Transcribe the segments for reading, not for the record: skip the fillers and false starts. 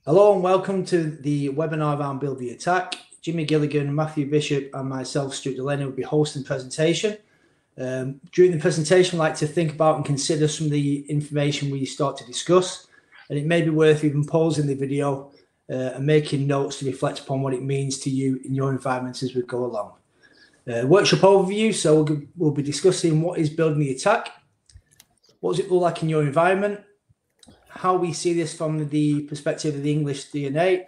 Hello and welcome to the webinar around Build the Attack. Jimmy Gilligan, Matthew Bishop and myself, Stuart Delaney, will be hosting the presentation. During the presentation, I'd like to think about and consider some of the information we start to discuss, and it may be worth even pausing the video and making notes to reflect upon what it means to you in your environment as we go along. Workshop overview, so we'll be discussing what is building the attack, what does it look like in your environment, how we see this from the perspective of the English DNA,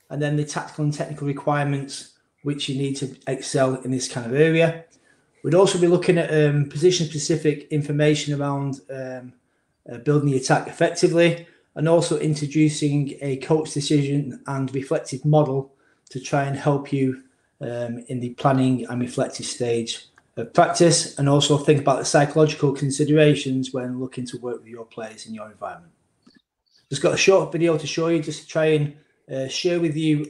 and then the tactical and technical requirements which you need to excel in this kind of area. We'd also be looking at position-specific information around building the attack effectively, and also introducing a coach decision and reflective model to try and help you in the planning and reflective stage of practice, and also think about the psychological considerations when looking to work with your players in your environment. Just got a short video to show you, just to try and share with you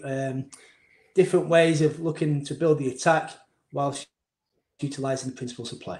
different ways of looking to build the attack whilst utilising the principles of play.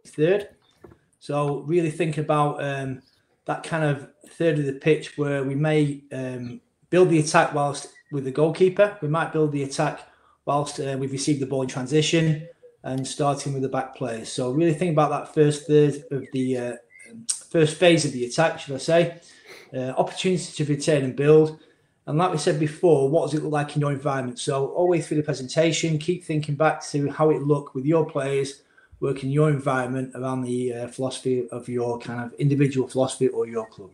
Third, so really think about that kind of third of the pitch where we may build the attack whilst with the goalkeeper. We might build the attack whilst we've received the ball in transition and starting with the back players. So really think about that first third of the first phase of the attack, should I say. Opportunity to return and build. And like we said before, what does it look like in your environment? So all the way through the presentation, keep thinking back to how it looked with your players, working your environment around the philosophy of your kind of individual philosophy or your club.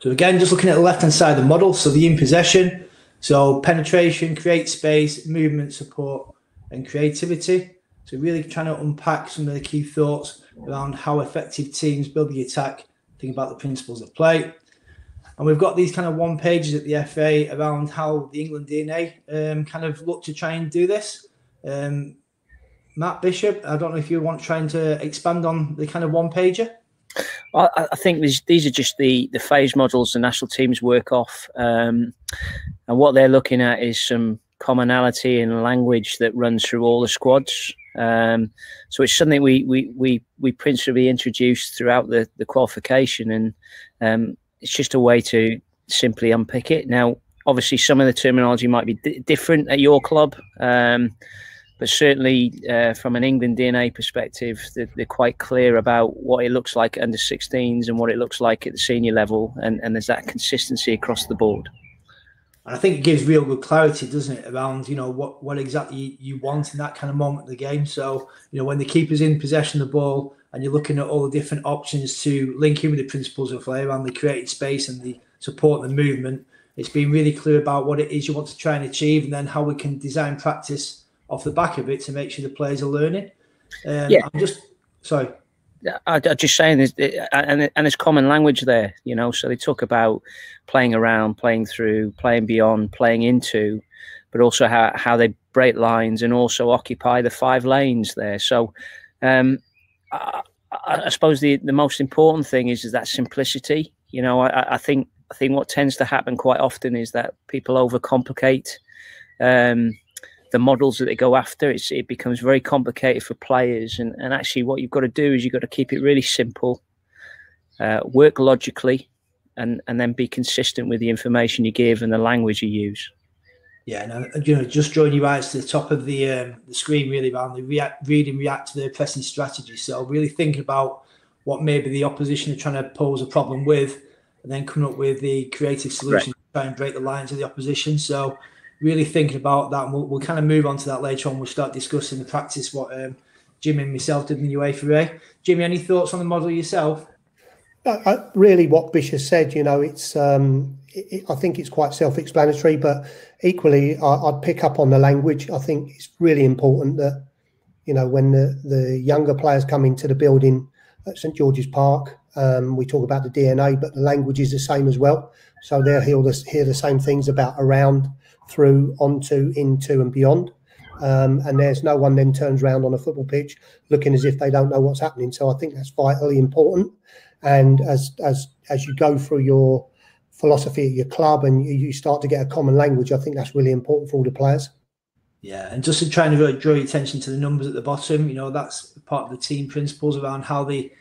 So again, just looking at the left-hand side of the model, so the in possession, so penetration, create space, movement, support, and creativity. So really trying to unpack some of the key thoughts around how effective teams build the attack, think about the principles of play. And we've got these kind of one pages at the FA around how the England DNA kind of look to try and do this. Matt Bishop, I don't know if you want trying to expand on the kind of one pager. I think these are just the phase models the national teams work off, and what they're looking at is some commonality in language that runs through all the squads. So it's something we principally introduced throughout the qualification, and it's just a way to simply unpick it. Now, obviously, some of the terminology might be different at your club, but certainly from an England DNA perspective, they're quite clear about what it looks like under 16s and what it looks like at the senior level, and there's that consistency across the board. And I think it gives real good clarity, doesn't it, around, you know, what exactly you want in that kind of moment of the game. So, you know, when the keeper's in possession of the ball and you're looking at all the different options to link in with the principles of play around the created space and the support and the movement, it's been really clear about what it is you want to try and achieve, and then how we can design practice off the back of it to make sure the players are learning. I'm just sorry. I'm just saying, and there's common language there, you know. So they talk about playing around, playing through, playing beyond, playing into, but also how they break lines and also occupy the 5 lanes there. So I suppose the most important thing is that simplicity. You know, I think what tends to happen quite often is that people overcomplicate the models that they go after. It becomes very complicated for players, and actually what you've got to do is you've got to keep it really simple, work logically, and then be consistent with the information you give and the language you use. Yeah, and you know, just drawing your eyes to the top of the screen, really, around the read and react to their pressing strategy. So really thinking about what maybe the opposition are trying to pose a problem with, and then coming up with the creative solution to try and break the lines of the opposition. So really thinking about that, and we'll kind of move on to that later on. We'll start discussing the practice, what Jimmy and myself did in the UEFA A. Jimmy, any thoughts on the model yourself? Really, what Bish has said, you know, it's I think it's quite self-explanatory, but equally, I'd pick up on the language. I think it's really important that, you know, when the younger players come into the building at St George's Park, we talk about the DNA, but the language is the same as well. So they'll hear the same things about around, through, onto, into, and beyond. And there's no one then turns around on a football pitch looking as if they don't know what's happening. So I think that's vitally important. And as you go through your philosophy at your club and you start to get a common language, I think that's really important for all the players. Yeah, and just to try and really draw your attention to the numbers at the bottom, you know, that's part of the team principles around how they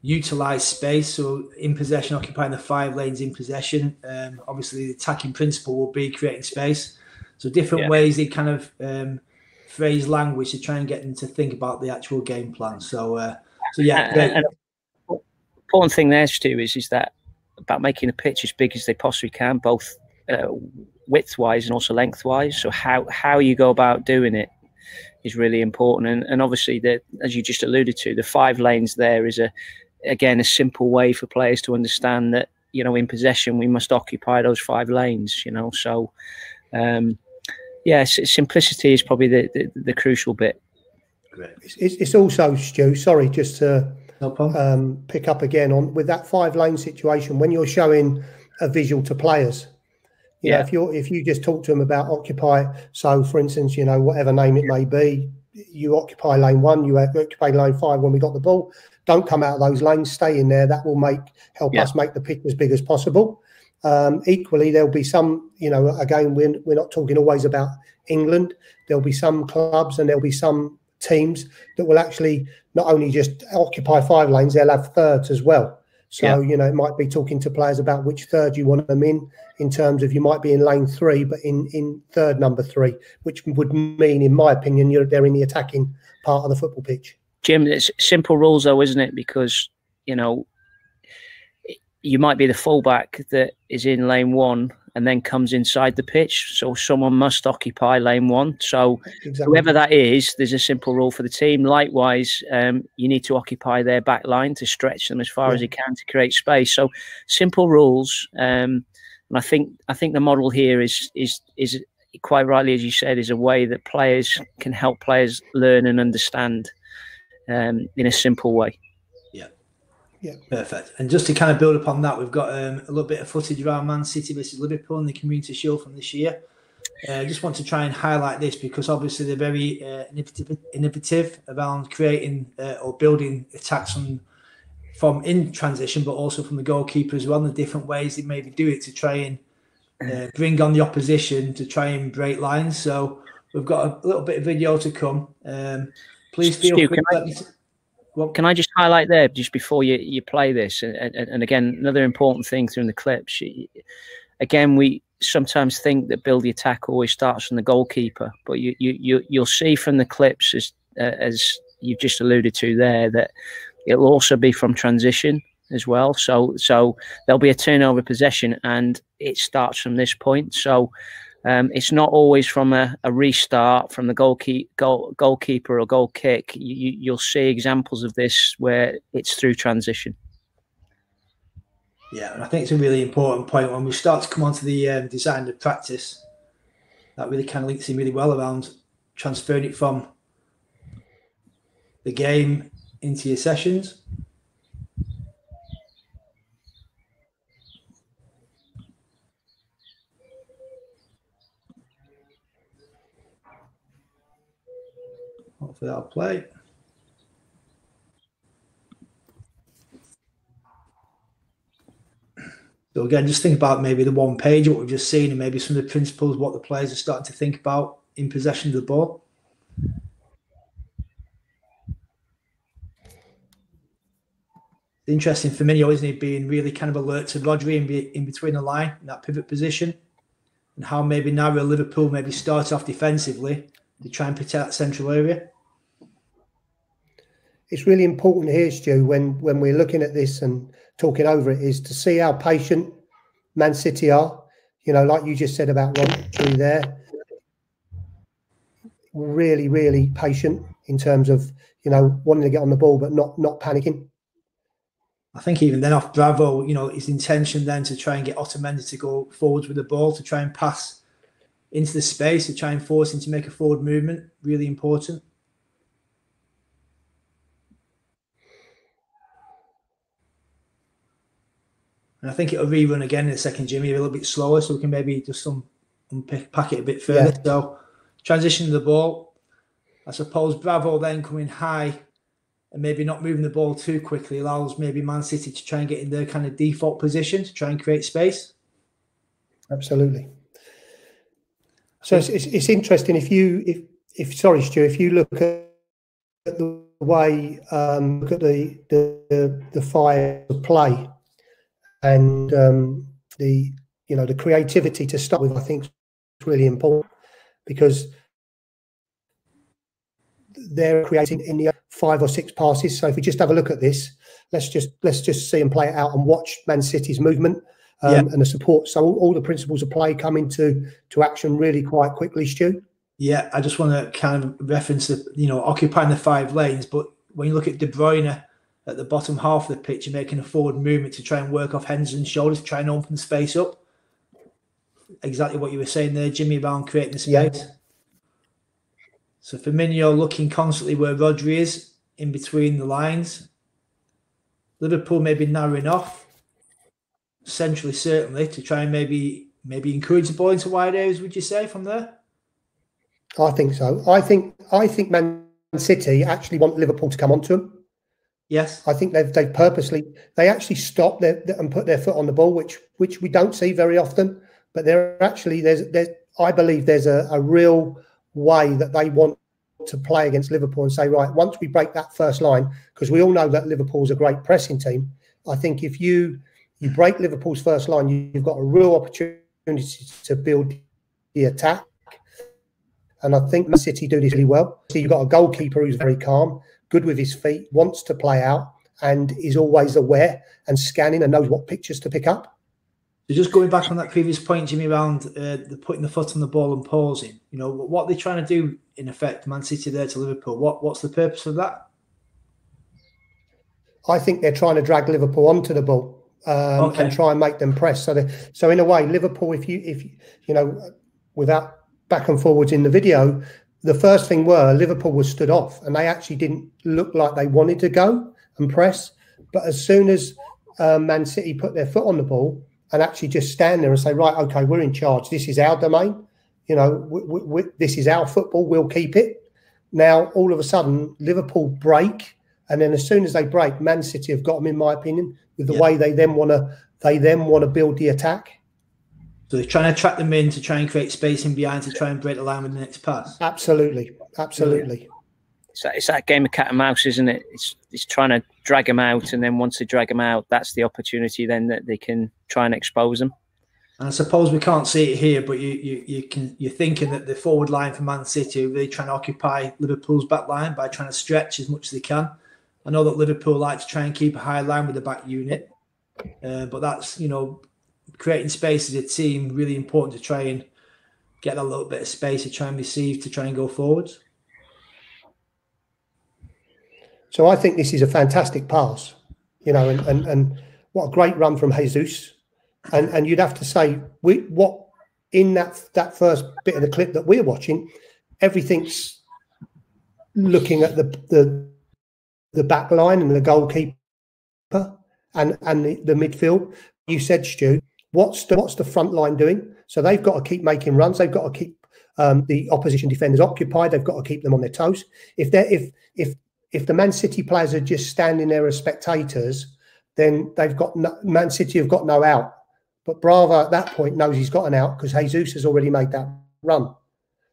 utilise space. So in possession, occupying the 5 lanes in possession. Obviously, the attacking principle will be creating space. So different ways they kind of phrase language to try and get them to think about the actual game plan. So yeah, great. And important thing there, Stu, is that about making a pitch as big as they possibly can, both width-wise and also length-wise. So how you go about doing it is really important. And obviously, as you just alluded to, the 5 lanes there is again a simple way for players to understand that, you know, in possession we must occupy those 5 lanes. You know, so simplicity is probably the crucial bit. Great. It's also, Stu, sorry, just to pick up again on with that 5 lane situation, when you're showing a visual to players, you know, if you just talk to them about occupy, so for instance, you know, whatever name it may be, you occupy lane 1, you occupy lane 5 when we got the ball, don't come out of those lanes, stay in there. That will help us make the pitch as big as possible. Equally, there'll be some, you know, again, we're not talking always about England. There'll be some clubs and there'll be some teams that will actually not only just occupy 5 lanes, they'll have thirds as well. So, you know, it might be talking to players about which third you want them in terms of you might be in lane 3, but in third number 3, which would mean, in my opinion, they're in the attacking part of the football pitch. Jim, it's simple rules though, isn't it? Because, you know, you might be the fullback that is in lane 1 and then comes inside the pitch. So someone must occupy lane 1. So whoever that is, there's a simple rule for the team. Likewise, you need to occupy their back line to stretch them as far as you can to create space. So simple rules. And I think the model here is quite rightly, as you said, is a way that players can help players learn and understand in a simple way. Yeah, perfect. And just to kind of build upon that, we've got a little bit of footage around Man City versus Liverpool in the Community Shield from this year. I just want to try and highlight this because obviously they're very innovative around creating or building attacks from in transition, but also from the goalkeeper as well, and the different ways they maybe do it to try and bring on the opposition to try and break lines. So we've got a little bit of video to come. Please feel free to let me... Can I just highlight there, just before you play this, and again, another important thing through the clips, again, we sometimes think that build the attack always starts from the goalkeeper, but you'll see from the clips, as you've just alluded to there, that it'll also be from transition as well. So there'll be a turnover possession, and it starts from this point. So it's not always from a restart from the goalkeeper or goal kick. You'll see examples of this where it's through transition. Yeah, and I think it's a really important point when we start to come on to the design of practice. That really kind of links in really well around transferring it from the game into your sessions. Hopefully that'll play. So again, just think about maybe the one page, what we've just seen, and maybe some of the principles, what the players are starting to think about in possession of the ball. It's interesting for Firmino, isn't he, being really kind of alert to Rodri in between the line, in that pivot position, and how maybe now Liverpool maybe start off defensively to try and protect that central area. It's really important here, Stu, when we're looking at this and talking over it, is to see how patient Man City are. You know, like you just said about Rodri there, really, really patient in terms of, you know, wanting to get on the ball but not panicking. I think even then off Bravo, you know, his intention then to try and get Otamendi to go forwards with the ball, to try and pass into the space, to try and force him to make a forward movement, really important. And I think it'll rerun again in a second, Jimmy, a little bit slower, so we can maybe just unpack it a bit further. Yeah. So transition to the ball. I suppose Bravo then coming high and maybe not moving the ball too quickly allows maybe Man City to try and get in their kind of default position to try and create space. Absolutely. So it's interesting if sorry, Stu, if you look at the way look at the fire of play. And the creativity to start with, I think, is really important because they're creating in the 5 or 6 passes. So if we just have a look at this, let's just see and play it out and watch Man City's movement and the support. So all the principles of play come into action really quite quickly, Stu. Yeah, I just want to kind of reference occupying the 5 lanes, but when you look at De Bruyne at the bottom half of the pitch, you're making a forward movement to try and work off Henderson's shoulders, to try and open the space up. Exactly what you were saying there, Jimmy, about creating the space. Yeah. So Firmino looking constantly where Rodri is, in between the lines. Liverpool maybe narrowing off, centrally certainly, to try and maybe encourage the ball into wide areas, would you say, from there? I think so. I think Man City actually want Liverpool to come onto them. Yes, I think they've purposely actually stopped and put their foot on the ball, which we don't see very often. But I believe there's a real way that they want to play against Liverpool and say, right, once we break that first line, because we all know that Liverpool's a great pressing team. I think if you break Liverpool's first line, you've got a real opportunity to build the attack. And I think Man City do this really well. So you've got a goalkeeper who's very calm, good with his feet, wants to play out, and is always aware and scanning and knows what pictures to pick up. So just going back on that previous point, Jimmy, around the putting the foot on the ball and pausing, you know, what they're trying to do, in effect, Man City there to Liverpool, what's the purpose of that? I think they're trying to drag Liverpool onto the ball and try and make them press. So in a way, Liverpool, if you without back and forwards in the video, the first thing were Liverpool was stood off, and they actually didn't look like they wanted to go and press. But as soon as Man City put their foot on the ball and actually just stand there and say, right, okay, we're in charge. This is our domain. You know, this is our football. We'll keep it. Now, all of a sudden, Liverpool break, and then as soon as they break, Man City have got them, in my opinion, with the way they then want to build the attack. So they're trying to track them in to try and create space in behind to try and break the line with the next pass. Absolutely. It's that game of cat and mouse, isn't it? It's trying to drag them out, and then once they drag them out, that's the opportunity then that they can try and expose them. And I suppose we can't see it here, but you're thinking that the forward line for Man City are really trying to occupy Liverpool's back line by trying to stretch as much as they can. I know that Liverpool like to try and keep a high line with the back unit, but that's, you know, creating space as a team, really important to try and get a little bit of space to try and receive, to try and go forwards. So I think this is a fantastic pass, you know, and what a great run from Jesus. And you'd have to say, what in that first bit of the clip that we're watching, everything's looking at the back line and the goalkeeper and the midfield. You said, Stu, what's the front line doing? So they've got to keep making runs. They've got to keep the opposition defenders occupied. They've got to keep them on their toes. If the Man City players are just standing there as spectators, then Man City have got no out. But Bravo at that point knows he's got an out because Jesus has already made that run.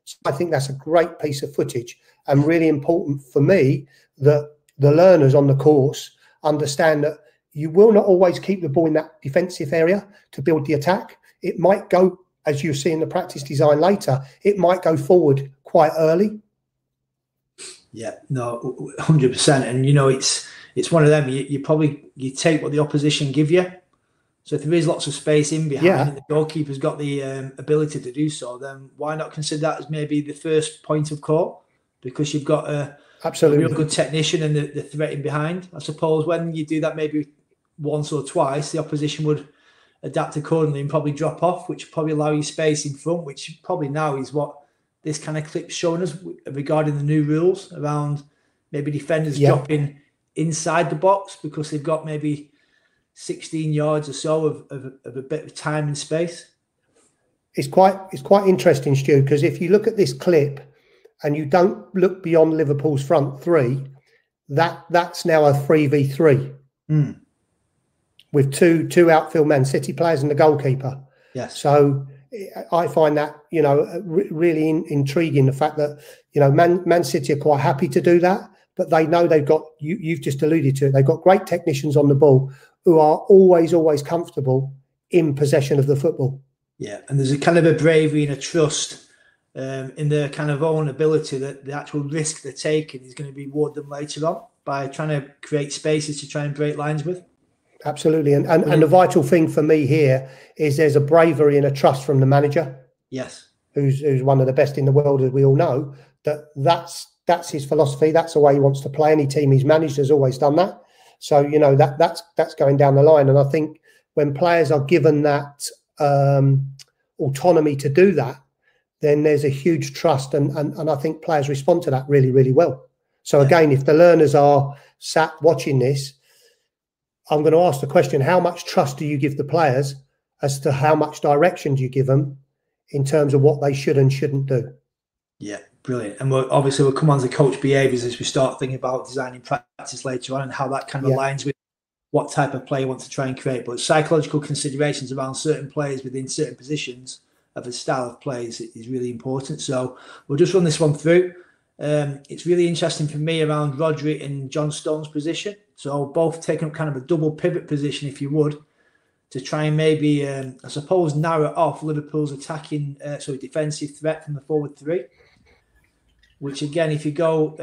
So I think that's a great piece of footage and really important for me that the learners on the course understand that you will not always keep the ball in that defensive area to build the attack. It might go, as you see in the practice design later, it might go forward quite early. Yeah, no, 100%. And, you know, it's one of them. You take what the opposition give you. So if there is lots of space in behind and the goalkeeper's got the ability to do so, then why not consider that as maybe the first point of call? Because you've got a real good technician and the threat in behind. I suppose when you do that maybe once or twice, the opposition would adapt accordingly and probably drop off, which would probably allow you space in front, which probably now is what this kind of clip's showing us regarding the new rules around maybe defenders dropping inside the box because they've got maybe 16 yards or so of a bit of time and space. It's quite interesting, Stu, because if you look at this clip and you don't look beyond Liverpool's front three, that's now a 3v3 with two outfield Man City players and the goalkeeper. Yes. So I find that, you know, really intriguing, the fact that, you know, Man City are quite happy to do that, but they know they've got, you've just alluded to it, they've got great technicians on the ball who are always comfortable in possession of the football. Yeah, and there's a kind of a bravery and a trust in their kind of own ability that the actual risk they're taking is going to reward them later on by trying to create spaces to try and break lines with. Absolutely. And the vital thing for me here is there's a bravery and a trust from the manager. Yes. Who's one of the best in the world, as we all know, that's his philosophy. That's the way he wants to play. Any team he's managed has always done that. So, you know, that's going down the line. And I think when players are given that autonomy to do that, then there's a huge trust. And I think players respond to that really, really well. So again, if the learners are sat watching this, I'm going to ask the question, how much trust do you give the players as to how much direction do you give them in terms of what they should and shouldn't do? Yeah, brilliant. And we'll come on to coach behaviours as we start thinking about designing practice later on and how that kind of aligns with what type of play you want to try and create. But psychological considerations around certain players within certain positions of a style of play is really important. So we'll just run this one through. It's really interesting for me around Rodri and John Stones' position. So both taking up kind of a double pivot position, if you would, to try and maybe, I suppose, narrow off Liverpool's defensive threat from the forward three. Which again, if you go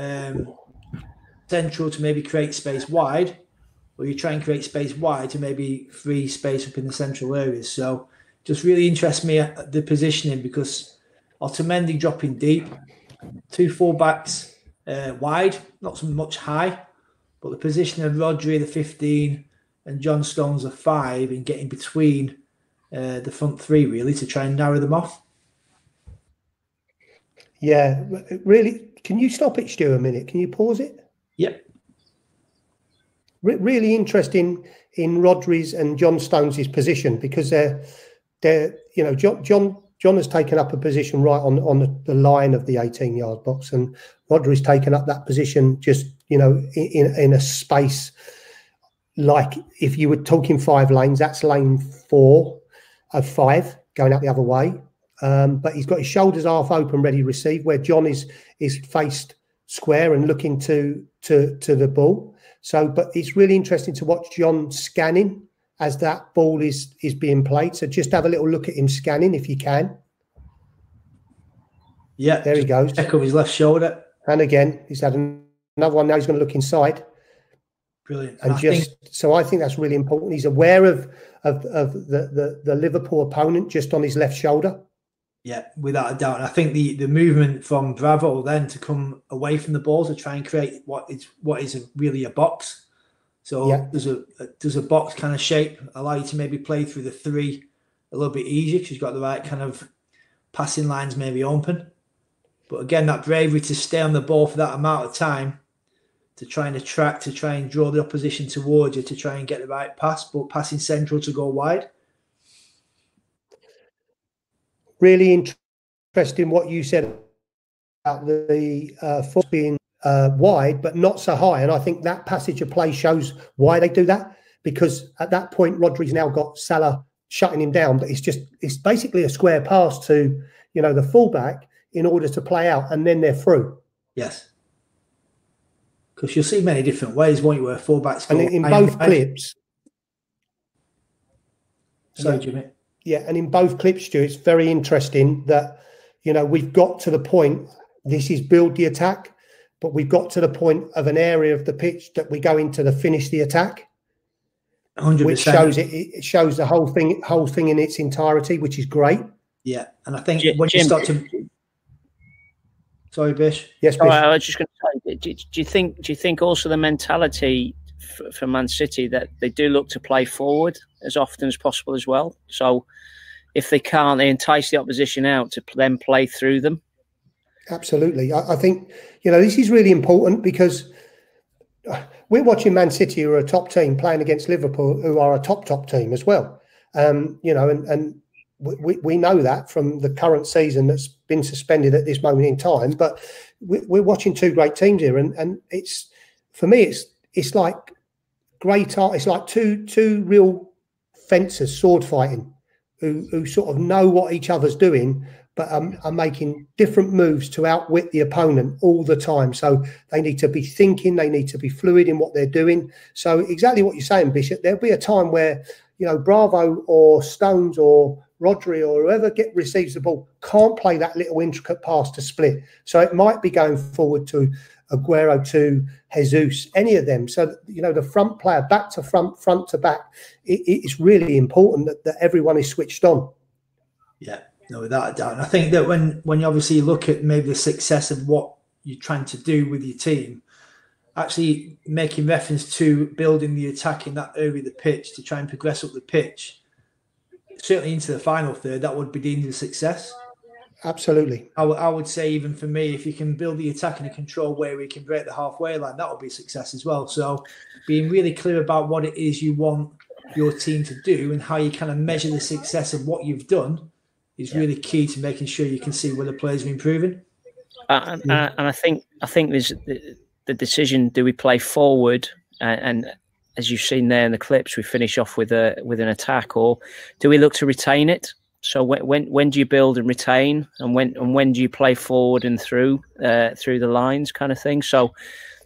central to maybe create space wide, or you try and create space wide to maybe free space up in the central areas. So just really interests me at the positioning because Otamendi dropping deep, two full-backs wide, not so much high, but the position of Rodri, the 15, and John Stones, the 5, and getting between the front three, really, to try and narrow them off. Yeah, really. Can you stop it, Stu, a minute? Can you pause it? Yep. Really interesting in Rodri's and John Stones' position, because they're you know, John has taken up a position right on the line of the 18-yard box, and Rodri's taken up that position just, you know, in a space like, if you were talking 5 lanes, that's lane 4 of 5 going out the other way. But he's got his shoulders half open, ready to receive, where John is faced square and looking to the ball. So, but it's really interesting to watch John scanning as that ball is being played. So just have a little look at him scanning if you can. Yeah, there he goes. Check of his left shoulder. And again, he's had another one. Now he's going to look inside. Brilliant. And I think that's really important. He's aware of the Liverpool opponent just on his left shoulder. Yeah, without a doubt. And I think the movement from Bravo then to come away from the ball to try and create what is really a box. So yeah, there's a box kind of shape, allow you to maybe play through the 3 a little bit easier because you've got the right kind of passing lines maybe open. But again, that bravery to stay on the ball for that amount of time, to try and attract, to try and draw the opposition towards you, to try and get the right pass, but passing central to go wide. Really interesting what you said about the force being wide, but not so high. And I think that passage of play shows why they do that, because at that point, Rodri's now got Salah shutting him down, but it's basically a square pass to, you know, the fullback in order to play out, and then they're through. Yes. Because you'll see many different ways, won't you, where fullbacks go. And in both clips. Sorry, Jimmy. Yeah, and in both clips, Stu, it's very interesting that, you know, we've got to the point, this is build the attack, but we've got to the point of an area of the pitch that we go into to finish the attack. 100%. Which shows it shows the whole thing in its entirety, which is great. Yeah, and I think when you start to... Sorry, Bish. Yes, Bish. I was just going to say, do you think also the mentality for Man City that they do look to play forward as often as possible as well? So if they can't, they entice the opposition out to then play through them. Absolutely. I think, you know, this is really important because we're watching Man City, who are a top team, playing against Liverpool, who are a top team as well. You know, and we know that from the current season that's been suspended at this moment in time. But we're watching 2 great teams here, and it's, for me, it's like great art. It's like two real fencers sword fighting, who sort of know what each other's doing, but are making different moves to outwit the opponent all the time. So they need to be thinking, they need to be fluid in what they're doing. So exactly what you're saying, Bishop, there'll be a time where, you know, Bravo or Stones or Rodri or whoever receives the ball can't play that little intricate pass to split. So it might be going forward to Aguero, to Jesus, any of them. So, you know, the front player, back to front, front to back, it's really important that everyone is switched on. Yeah, no, without a doubt. And I think that when you obviously look at maybe the success of what you're trying to do with your team, actually making reference to building the attack in that area of the pitch to try and progress up the pitch, certainly into the final third, that would be deemed a success. Absolutely. I would say, even for me, if you can build the attack in a control where we can break the halfway line, that would be a success as well. So being really clear about what it is you want your team to do and how you kind of measure the success of what you've done is really key to making sure you can see where the players are improving. And I think there's the decision: do we play forward and as you've seen there in the clips, we finish off with an attack, or do we look to retain it? So when do you build and retain, and when do you play forward and through the lines, kind of thing? So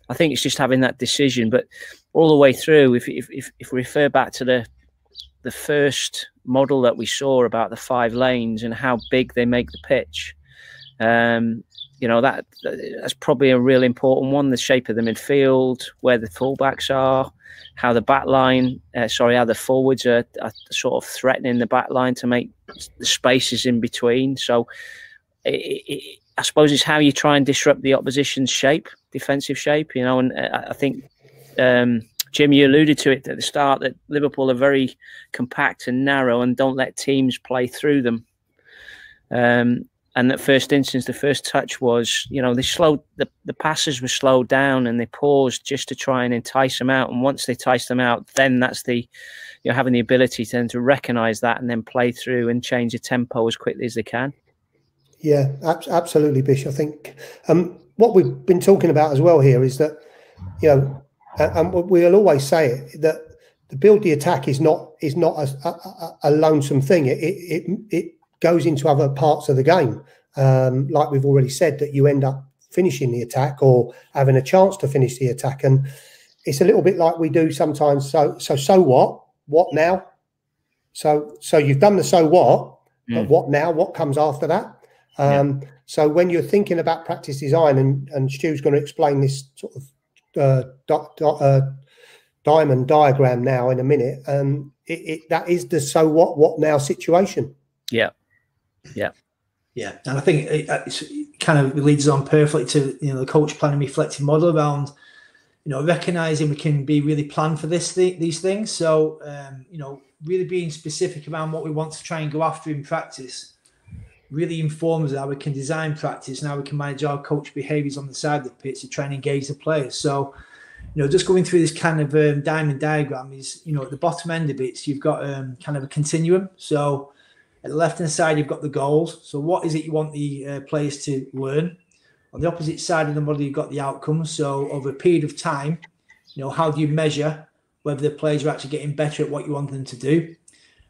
I think it's just having that decision, but all the way through. If we refer back to the first model that we saw about the 5 lanes and how big they make the pitch, you know, that's probably a real important one. The shape of the midfield, where the fullbacks are, how the back line, how the forwards are sort of threatening the back line to make the spaces in between. So I suppose it's how you try and disrupt the opposition's shape, defensive shape, you know. And I think, Jim, you alluded to it at the start, that Liverpool are very compact and narrow and don't let teams play through them. And And at first instance, the first touch was, they slowed, the passes were slowed down and they paused just to try and entice them out. And once they entice them out, then that's having the ability then to recognise that and then play through and change the tempo as quickly as they can. Yeah, absolutely, Bish. I think what we've been talking about as well here is that, and we'll always say it, that the build the attack is not a lonesome thing. It goes into other parts of the game. Like we've already said, that you end up finishing the attack or having a chance to finish the attack. And it's a little bit like we do sometimes. So what? What now? So you've done the so what, but what now? What comes after that? So when you're thinking about practice design, and Stu's going to explain this sort of diamond diagram now in a minute, that is the so what now situation. Yeah, and I think it kind of leads on perfectly to the coach planning reflective model around recognizing we can be really planned for these things. So really being specific around what we want to try and go after in practice really informs how we can design practice and how we can manage our coach behaviours on the side of the pitch to try and engage the players. So just going through this kind of diamond diagram is at the bottom end of it, you've got kind of a continuum. So at the left-hand side, you've got the goals. So what is it you want the players to learn? On the opposite side of the model, you've got the outcomes. So over a period of time, how do you measure whether the players are actually getting better at what you want them to do?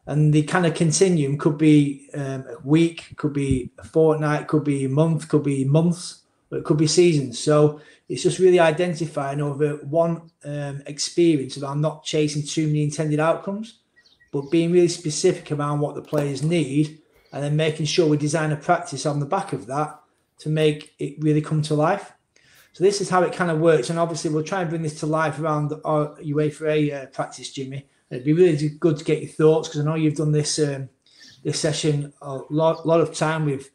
And the kind of continuum could be a week, could be a fortnight, could be a month, could be months, or it could be seasons. So it's just really identifying over one experience around not chasing too many intended outcomes, but being really specific around what the players need, and then making sure we design a practice on the back of that to make it really come to life. So this is how it kind of works. And obviously we'll try and bring this to life around our UEFA practice, Jimmy. It'd be really good to get your thoughts, because I know you've done this this session a lot of time with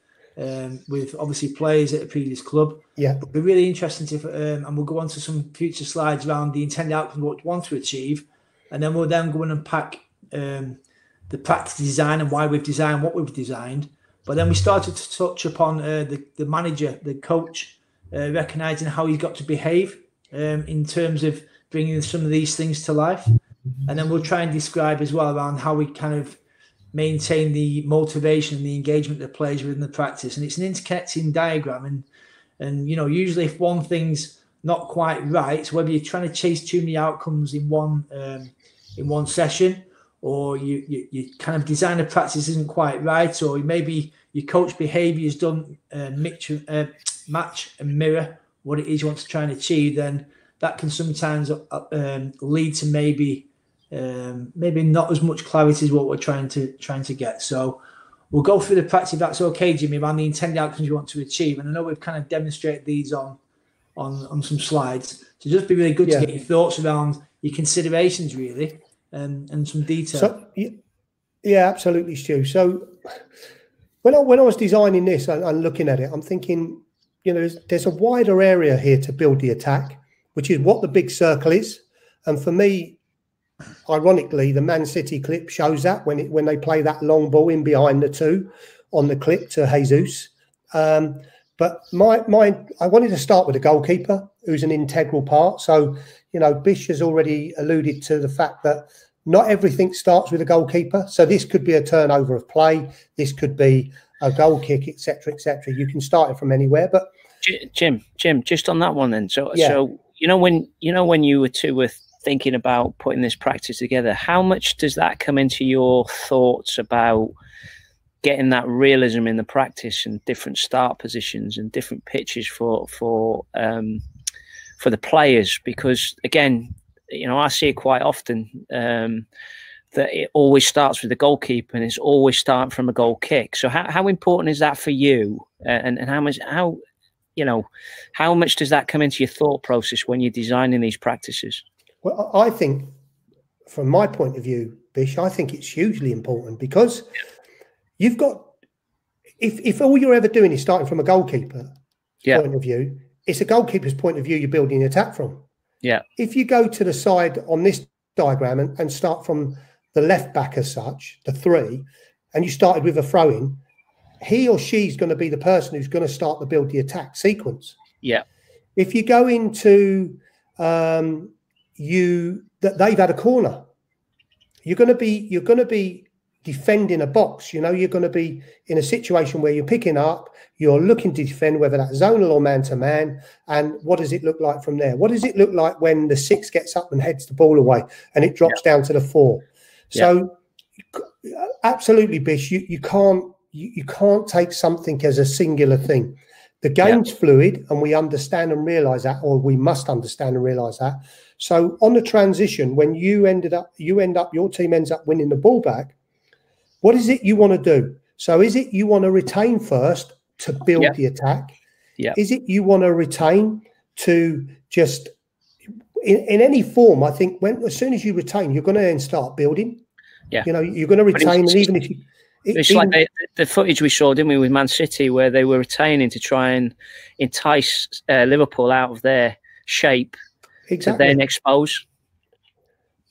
obviously players at a previous club. Yeah, it'd be really interesting to, and we'll go on to some future slides around the intended outcome, what we want to achieve, and then we'll then go and unpack the practice design and why we've designed what we've designed. But then we started to touch upon the manager, the coach, recognising how he's got to behave in terms of bringing some of these things to life. And then we'll try and describe as well around how we kind of maintain the motivation and the engagement of the players within the practice. And it's an interconnecting diagram. And usually if one thing's not quite right, so whether you're trying to chase too many outcomes in one session, or you kind of design a practice isn't quite right, or maybe your coach behaviour is done match and mirror what it is you want to try and achieve, then that can sometimes lead to maybe not as much clarity as what we're trying to get. So we'll go through the practice, if that's okay, Jimmy, around the intended outcomes you want to achieve. And I know we've kind of demonstrated these on some slides. So just be really good to get your thoughts around your considerations, really, and some detail. So, yeah, absolutely, Stu. So when I was designing this and looking at it, I'm thinking, there's a wider area here to build the attack, which is what the big circle is. And for me, ironically, the Man City clip shows that when they play that long ball in behind the two on the clip to Jesus. But I wanted to start with the goalkeeper, who's an integral part. So, Bish has already alluded to the fact that not everything starts with a goalkeeper. So this could be a turnover of play. This could be a goal kick, etc., etc. You can start it from anywhere. But Jim, just on that one then. So when you two were thinking about putting this practice together, how much does that come into your thoughts about getting that realism in the practice and different start positions and different pitches for the players? Because again, I see it quite often that it always starts with the goalkeeper and it's always starting from a goal kick. So how important is that for you? And how much does that come into your thought process when you're designing these practices? Well, I think from my point of view, Bish, I think it's hugely important, because you've got, if all you're ever doing is starting from a goalkeeper point of view, it's a goalkeeper's point of view you're building an attack from. Yeah. If you go to the side on this diagram and start from the left back as such, the three, and you started with a throw-in, he or she's going to be the person who's going to start to build the attack sequence. Yeah. If you go into that they've had a corner, you're going to be defending a box. You know, you're going to be in a situation where you're picking up, you're looking to defend, whether that's zonal or man-to-man, and what does it look like from there? What does it look like when the 6 gets up and heads the ball away and it drops down to the 4? So absolutely, Bish, you can't take something as a singular thing. The game's fluid, and we understand and realise that, or we must understand and realise that. So on the transition, when your team ends up winning the ball back, what is it you want to do? So is it you want to retain first to build the attack? Yeah. Is it you want to retain to just in any form? I think as soon as you retain, you're going to then start building. Yeah. You know, you're going to retain, and even if you. It's like the footage we saw, didn't we, with Man City, where they were retaining to try and entice Liverpool out of their shape to then expose.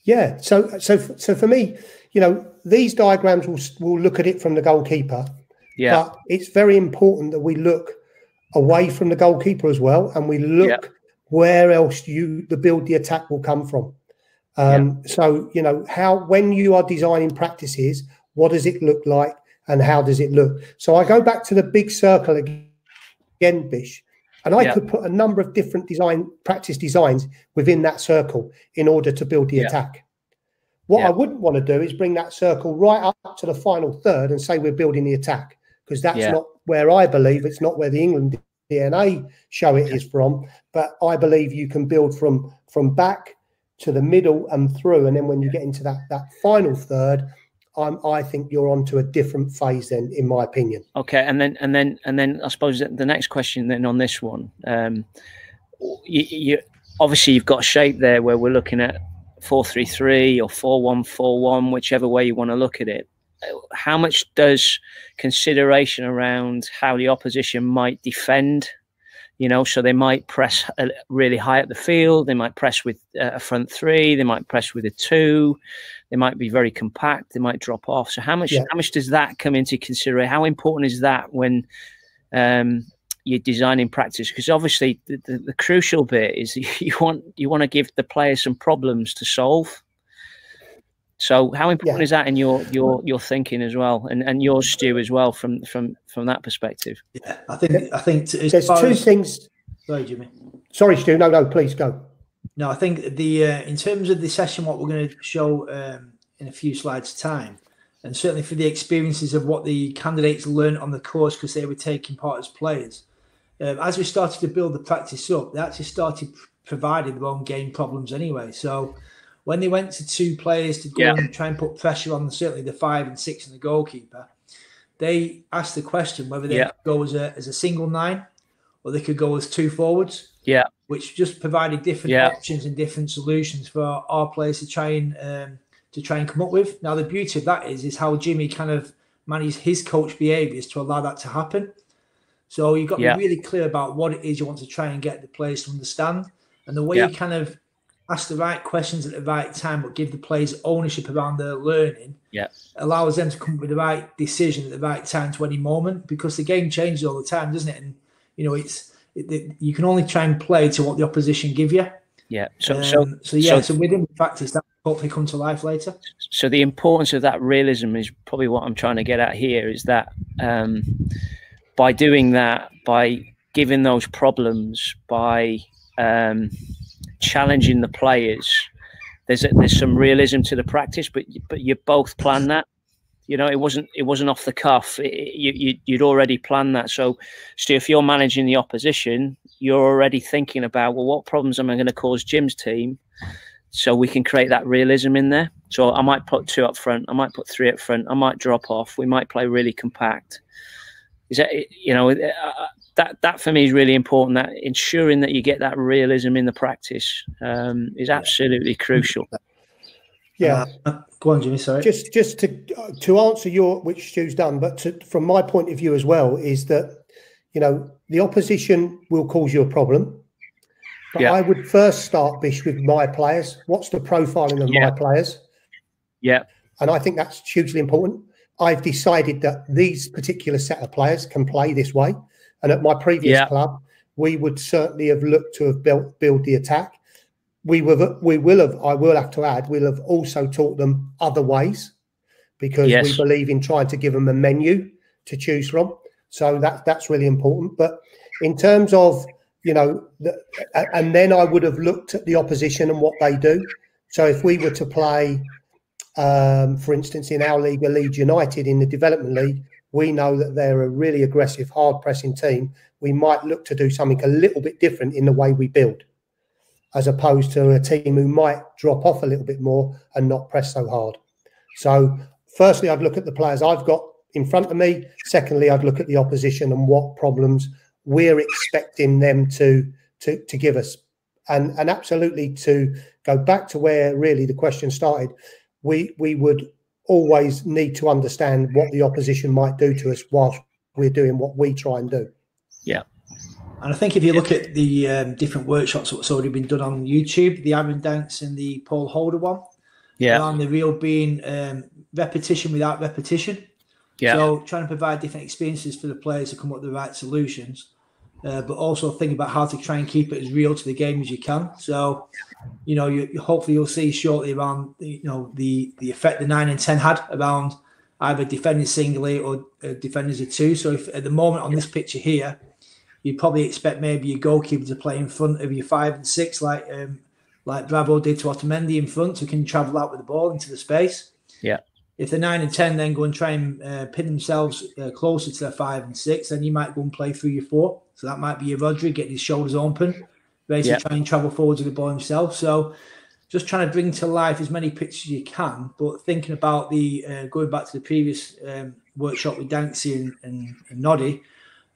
Yeah. So for me, you know, these diagrams will look at it from the goalkeeper. Yeah. But it's very important that we look away from the goalkeeper as well, and we look where else the build the attack will come from. So, you know, when you are designing practices, what does it look like and how does it look? So I go back to the big circle again, Bish, and I could put a number of different practice designs within that circle in order to build the attack. What I wouldn't want to do is bring that circle right up to the final third and say we're building the attack, because that's not where I believe, it's not where the England DNA show it is from, but I believe you can build from back to the middle and through, and then when you get into that final third, I think you're onto a different phase then, in my opinion. Okay, and then I suppose the next question then on this one, you obviously you've got a shape there where we're looking at 4-3-3 or 4-1-4-1, whichever way you want to look at it. How much does consideration around how the opposition might defend? You know, so they might press really high up the field. They might press with a front 3. They might press with a 2. They might be very compact. They might drop off. So how much does that come into consideration? How important is that when you're designing practice? Because obviously the crucial bit is you want to give the players some problems to solve. So how important is that in your thinking as well, and yours, Stu, as well from that perspective? Yeah, I think there's two things. Sorry, Jimmy. Sorry, Stu. No, please go. No, I think in terms of the session, what we're going to show in a few slides' time, and certainly for the experiences of what the candidates learned on the course because they were taking part as players. As we started to build the practice up, they actually started providing their own game problems anyway. So when they went to 2 players to go and try and put pressure on certainly the 5 and 6 and the goalkeeper, they asked the question whether they could go as a single 9 or they could go as 2 forwards. Yeah, which just provided different options and different solutions for our players to try and come up with. Now the beauty of that is how Jimmy kind of managed his coach behaviours to allow that to happen. So you've got to be really clear about what it is you want to try and get the players to understand, and the way you kind of ask the right questions at the right time, but give the players ownership around their learning, allows them to come up with the right decision at the right time to any moment, because the game changes all the time, doesn't it? And, you know, you can only try and play to what the opposition give you. Yeah. So within the practice, that hopefully come to life later. So the importance of that realism is probably what I'm trying to get at here, is that by doing that, by giving those problems, by challenging the players, there's some realism to the practice, but you both planned that. You know, it wasn't off the cuff. You'd already planned that. So, Stu, if you're managing the opposition, you're already thinking about, well, what problems am I going to cause Jim's team, so we can create that realism in there. So I might put 2 up front. I might put 3 up front. I might drop off. We might play really compact. Is that, you know, that for me is really important. That ensuring that you get that realism in the practice is absolutely crucial. Yeah. Go on, Jimmy. Sorry. Just to answer which Stu's done, but from my point of view as well, is that, you know, the opposition will cause you a problem. But I would first start, Bish, with my players. What's the profiling of my players? Yeah. And I think that's hugely important. I've decided that these particular set of players can play this way. And at my previous club, we would certainly have looked to have build the attack. I will have to add, we'll have also taught them other ways, because we believe in trying to give them a menu to choose from. So that's really important. But in terms of, and then I would have looked at the opposition and what they do. So if we were to play, for instance, in our league, Leeds United in the development league, we know that they're a really aggressive, hard-pressing team. We might look to do something a little bit different in the way we build, as opposed to a team who might drop off a little bit more and not press so hard. So firstly, I'd look at the players I've got in front of me. Secondly, I'd look at the opposition and what problems we're expecting them to give us. And absolutely, to go back to where really the question started, we would always need to understand what the opposition might do to us whilst we're doing what we try and do. Yeah. And I think if you look at the different workshops that's already been done on YouTube, the Aaron Dance and the Paul Holder one, and the real being repetition without repetition. Yeah. So trying to provide different experiences for the players to come up with the right solutions, but also think about how to try and keep it as real to the game as you can. So, hopefully you'll see shortly around, the effect the 9 and 10 had around either defending singly or defending as a two. So if at the moment on this picture here, you'd probably expect maybe your goalkeeper to play in front of your 5 and 6, like Bravo did to Otamendi in front, so can travel out with the ball into the space. Yeah. If the 9 and 10 then go and try and pin themselves closer to their 5 and 6, then you might go and play through your 4. So that might be your Rodri getting his shoulders open, ready to try and travel forwards with the ball himself. So just trying to bring to life as many pictures as you can, but thinking about the going back to the previous workshop with Danksy and Noddy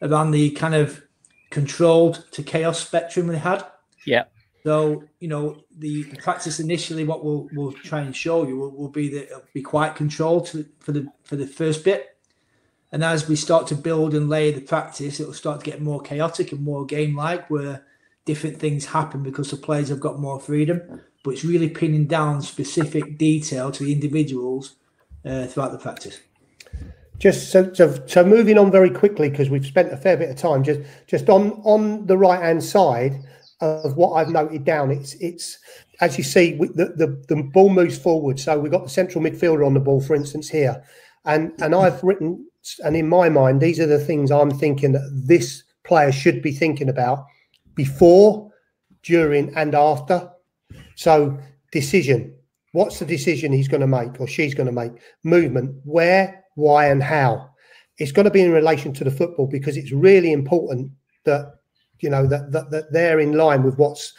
around the kind of controlled to chaos spectrum they had. Yeah. So, the practice initially, what we'll try and show you will be that it'll be quite controlled for the first bit. And as we start to build and layer the practice, it'll start to get more chaotic and more game-like, where different things happen because the players have got more freedom. But it's really pinning down specific detail to the individuals throughout the practice. Just so moving on very quickly, because we've spent a fair bit of time, just on the right-hand side of what I've noted down, it's as you see, the ball moves forward. So we've got the central midfielder on the ball, for instance, here. And I've written, and in my mind, these are the things I'm thinking that this player should be thinking about before, during, and after. So decision. What's the decision he's going to make or she's going to make? Movement. Where, why, and how. It's got to be in relation to the football, because it's really important that that they're in line with what's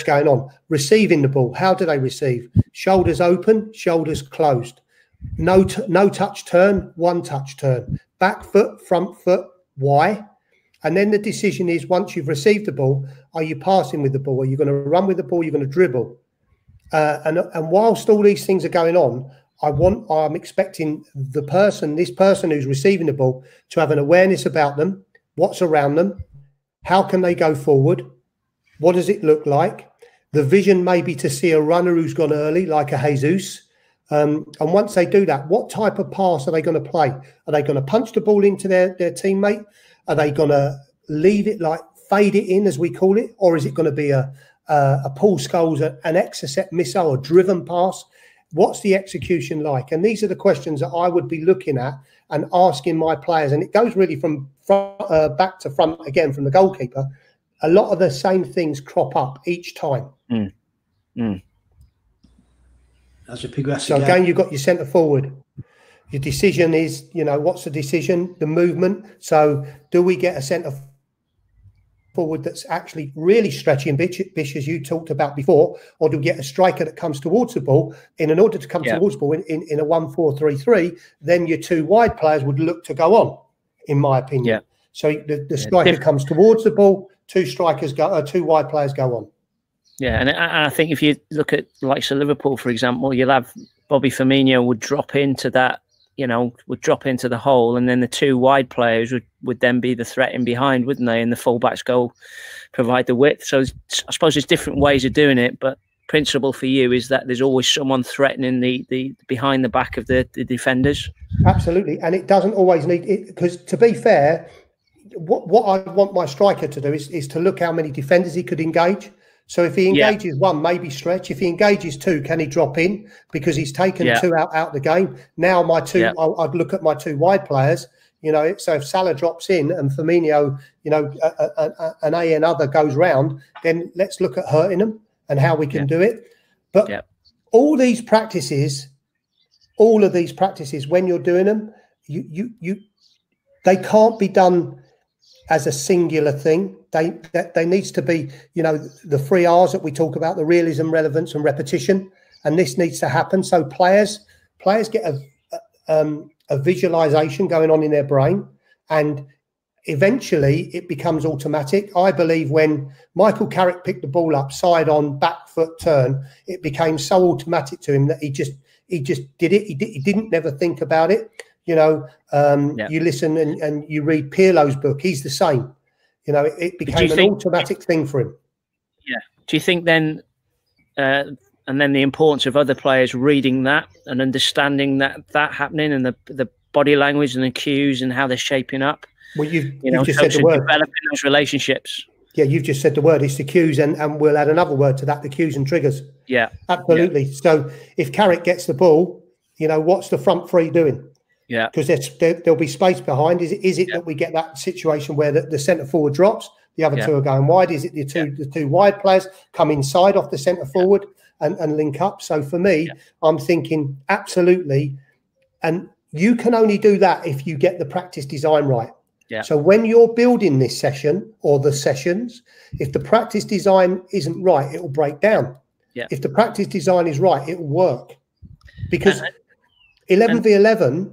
going on. Receiving the ball. How do they receive? Shoulders open, shoulders closed. No touch turn, one touch turn. Back foot, front foot. Why? And then the decision is, once you've received the ball, are you passing with the ball? Are you going to run with the ball? You're going to dribble. And whilst all these things are going on, I'm expecting this person who's receiving the ball to have an awareness about them, what's around them, how can they go forward, what does it look like, the vision maybe to see a runner who's gone early, like a Jesus. And once they do that, what type of pass are they going to play? Are they going to punch the ball into their teammate? Are they going to leave it, like fade it in, as we call it? Or is it going to be a Paul Scholes, an exocet missile, a driven pass? What's the execution like? And these are the questions that I would be looking at and asking my players. And it goes really from back to front again, from the goalkeeper. A lot of the same things crop up each time. As we progress so again, you've got your centre forward. Your decision is, what's the decision? The movement. So do we get a centre forward that's actually really stretchy and bish, as you talked about before, or do we get a striker that comes towards the ball? And in order to come towards the ball in a 1-4-3-3, then your two wide players would look to go on, in my opinion. Yeah. So the striker comes towards the ball, two wide players go on. Yeah, and I think if you look at likes of Liverpool, for example, you'll have Bobby Firmino would drop into that, would drop into the hole, and then the two wide players would then be the threat in behind, wouldn't they? And the fullbacks go provide the width. So I suppose there's different ways of doing it, but principle for you is that there's always someone threatening the behind the back of the defenders. Absolutely, and it doesn't always need it, because to be fair, what I want my striker to do is to look how many defenders he could engage. So if he engages one, maybe stretch. If he engages two, can he drop in because he's taken two out the game? Now my two, I'd look at my two wide players. You know, so if Salah drops in and Firmino, you know, an another goes round, then let's look at hurting them and how we can do it. But all of these practices, when you're doing them, they can't be done as a singular thing. They needs to be, you know, the 3 R's that we talk about: the realism, relevance, and repetition. And this needs to happen. So players get a visualization going on in their brain, and eventually it becomes automatic. I believe when Michael Carrick picked the ball up, side on, back foot turn, it became so automatic to him that he just did it. He didn't never think about it. You know, you listen and you read Pirlo's book. He's the same. You know, it became an automatic thing for him. Yeah. Do you think then, and then the importance of other players reading that and understanding that happening, and the body language and the cues and how they're shaping up? Well, you've just said the word. Developing those relationships. Yeah, you've just said the word. It's the cues, and we'll add another word to that: the cues and triggers. Yeah, absolutely. Yeah. So if Carrick gets the ball, you know, what's the front three doing? Yeah, because there'll be space behind. Is it that we get that situation where the centre forward drops, the other two are going wide? Is it the two wide players come inside off the centre forward and link up? So for me, I'm thinking absolutely, and you can only do that if you get the practice design right. Yeah. So when you're building this session or the sessions, if the practice design isn't right, it will break down. Yeah. If the practice design is right, it will work, because 11v11.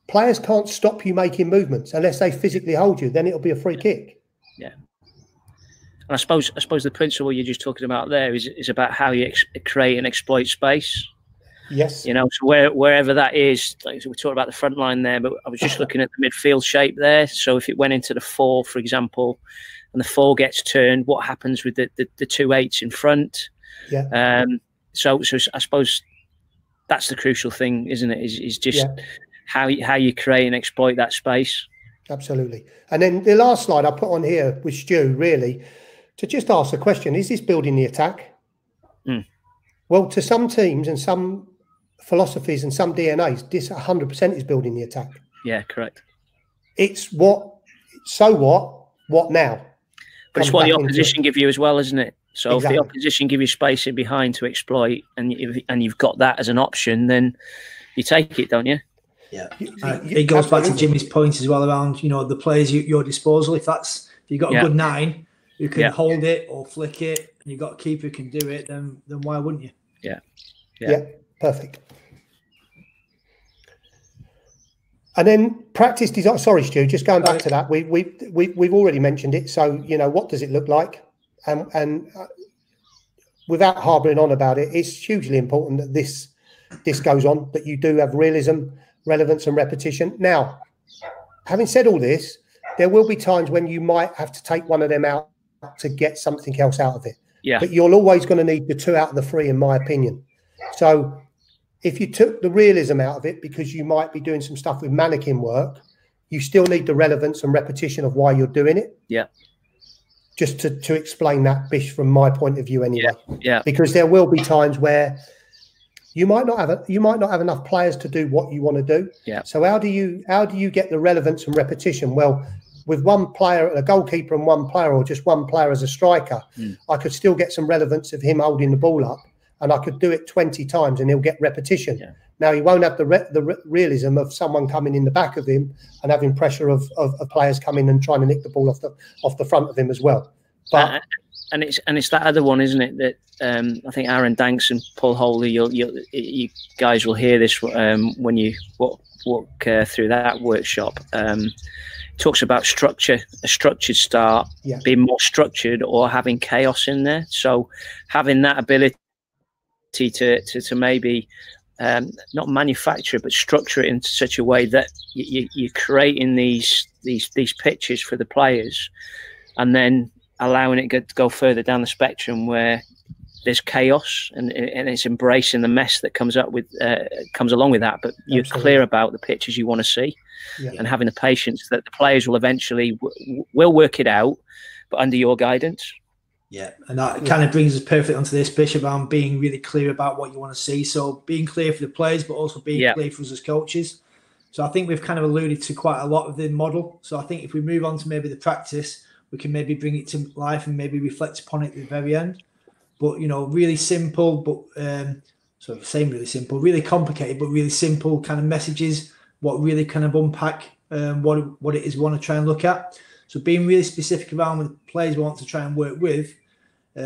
Players can't stop you making movements unless they physically hold you. Then it'll be a free kick. Yeah, and I suppose the principle you're just talking about there is about how you create and exploit space. Yes, you know, so wherever that is. Like we talked about the front line there, but I was just looking at the midfield shape there. So if it went into the 4, for example, and the 4 gets turned, what happens with the 2 8s in front? Yeah. So I suppose that's the crucial thing, isn't it? Is just how you create and exploit that space. Absolutely. And then the last slide I put on here with Stu, really, to just ask the question, is this building the attack? Well, to some teams and some philosophies and some DNAs, this 100% is building the attack. Yeah, correct. It's what now? But it's what the opposition give you as well, isn't it? So if the opposition give you space in behind to exploit, and you've got that as an option, then you take it, don't you? Yeah, it goes back to Jimmy's point as well around, you know, the players at your disposal. If you've got a good 9 who can hold it or flick it, and you've got a keeper who can do it, then why wouldn't you? Yeah, perfect. And then practice design. Sorry, Stu, just going back to that. We've already mentioned it. So, you know, what does it look like? And without harbouring on about it, it's hugely important that this goes on, that you do have realism, relevance, and repetition. Now, having said all this, there will be times when you might have to take one of them out to get something else out of it. Yeah. But you're always going to need the 2 out of the 3, in my opinion. So if you took the realism out of it, because you might be doing some stuff with mannequin work, you still need the relevance and repetition of why you're doing it. Yeah. Just to explain that, Bish, from my point of view anyway. Yeah. Because there will be times where you might not have enough players to do what you want to do. Yeah. So how do you get the relevance and repetition? Well, with one player, a goalkeeper, and one player, or just one player as a striker, I could still get some relevance of him holding the ball up, and I could do it 20 times, and he'll get repetition. Yeah. Now he won't have the realism of someone coming in the back of him and having pressure of players coming and trying to nick the ball off the front of him as well. But and it's that other one, isn't it? That I think Aaron Danks and Paul Holey, you guys will hear this when you walk through that workshop. Talks about structure, a structured start, being more structured, or having chaos in there. So having that ability to maybe not manufacture but structure it in such a way that you're creating these pitches for the players, and then allowing it to go further down the spectrum where there's chaos, and it's embracing the mess that comes along with that. But you're clear about the pictures you want to see, and having the patience that the players will eventually will work it out, but under your guidance. Yeah, and that kind of brings us perfectly onto this, Bishop, on being really clear about what you want to see. So being clear for the players, but also being clear for us as coaches. So I think we've kind of alluded to quite a lot of the model. So I think if we move on to maybe the practice, we can maybe bring it to life and maybe reflect upon it at the very end. But, you know, really simple, but saying really simple, really complicated, but really simple kind of messages, what really kind of unpack what it is we want to try and look at. So being really specific around the players we want to try and work with,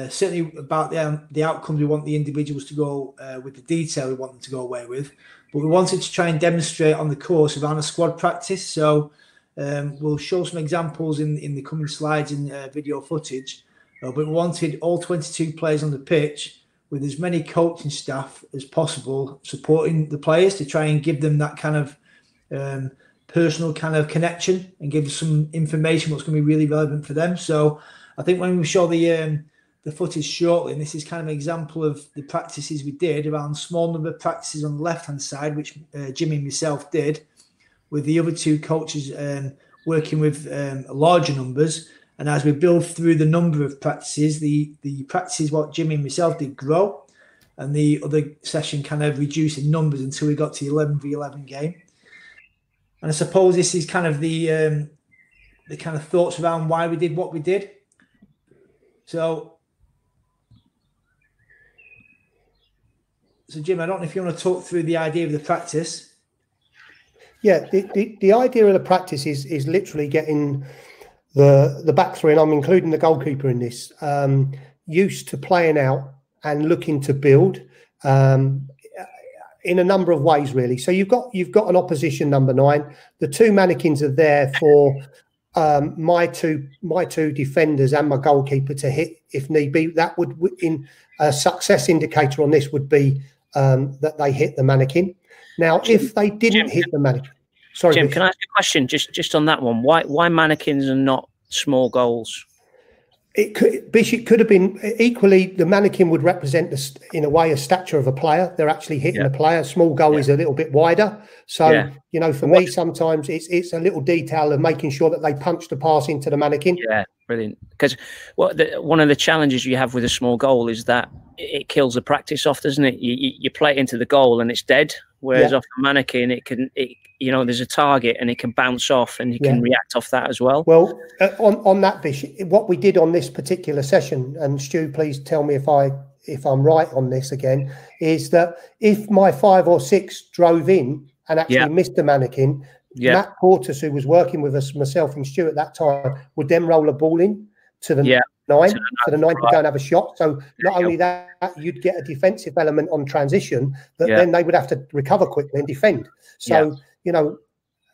certainly about the outcomes we want the individuals to go with, the detail we want them to go away with. But we wanted to try and demonstrate on the course around a squad practice. So we'll show some examples in the coming slides and video footage. But we wanted all 22 players on the pitch with as many coaching staff as possible supporting the players to try and give them that kind of personal kind of connection and give some information what's going to be really relevant for them. So I think when we show the footage shortly, and this is kind of an example of the practices we did around a small number of practices on the left-hand side, which Jimmy and myself did, with the other two coaches working with larger numbers. And as we build through the number of practices, the practices what Jimmy and myself did grow, and the other session kind of reduce in numbers until we got to the 11v11 game. And I suppose this is kind of the kind of thoughts around why we did what we did. So Jim, I don't know if you want to talk through the idea of the practice. Yeah, the idea of the practice is literally getting the back three, and I'm including the goalkeeper in this, used to playing out and looking to build in a number of ways, really. So you've got an opposition number 9. The two mannequins are there for my two defenders and my goalkeeper to hit if need be. That would, in a success indicator on this, would be that they hit the mannequin. Now, if they didn't hit the mannequin, sorry, Jim, can I ask a question just on that one? Why mannequins and not small goals? It could have been equally. The mannequin would represent, in a way, a stature of a player. They're actually hitting a player. Small goal is a little bit wider. So, you know, for me, sometimes it's a little detail of making sure that they punch the pass into the mannequin. Yeah, brilliant. Because one of the challenges you have with a small goal is that it kills the practice off, doesn't it? You play it into the goal and it's dead. Whereas off the mannequin, you know, there's a target and it can bounce off and you can react off that as well. Well, on that, Bish, what we did on this particular session, and Stu, please tell me if I'm right on this again, is that if my 5 or 6 drove in and actually missed the mannequin, Matt Portis, who was working with us, myself and Stu at that time, would then roll a ball in to the 9, for the 9 to go and have a shot. So not only that, you'd get a defensive element on transition, but then they would have to recover quickly and defend. So, you know,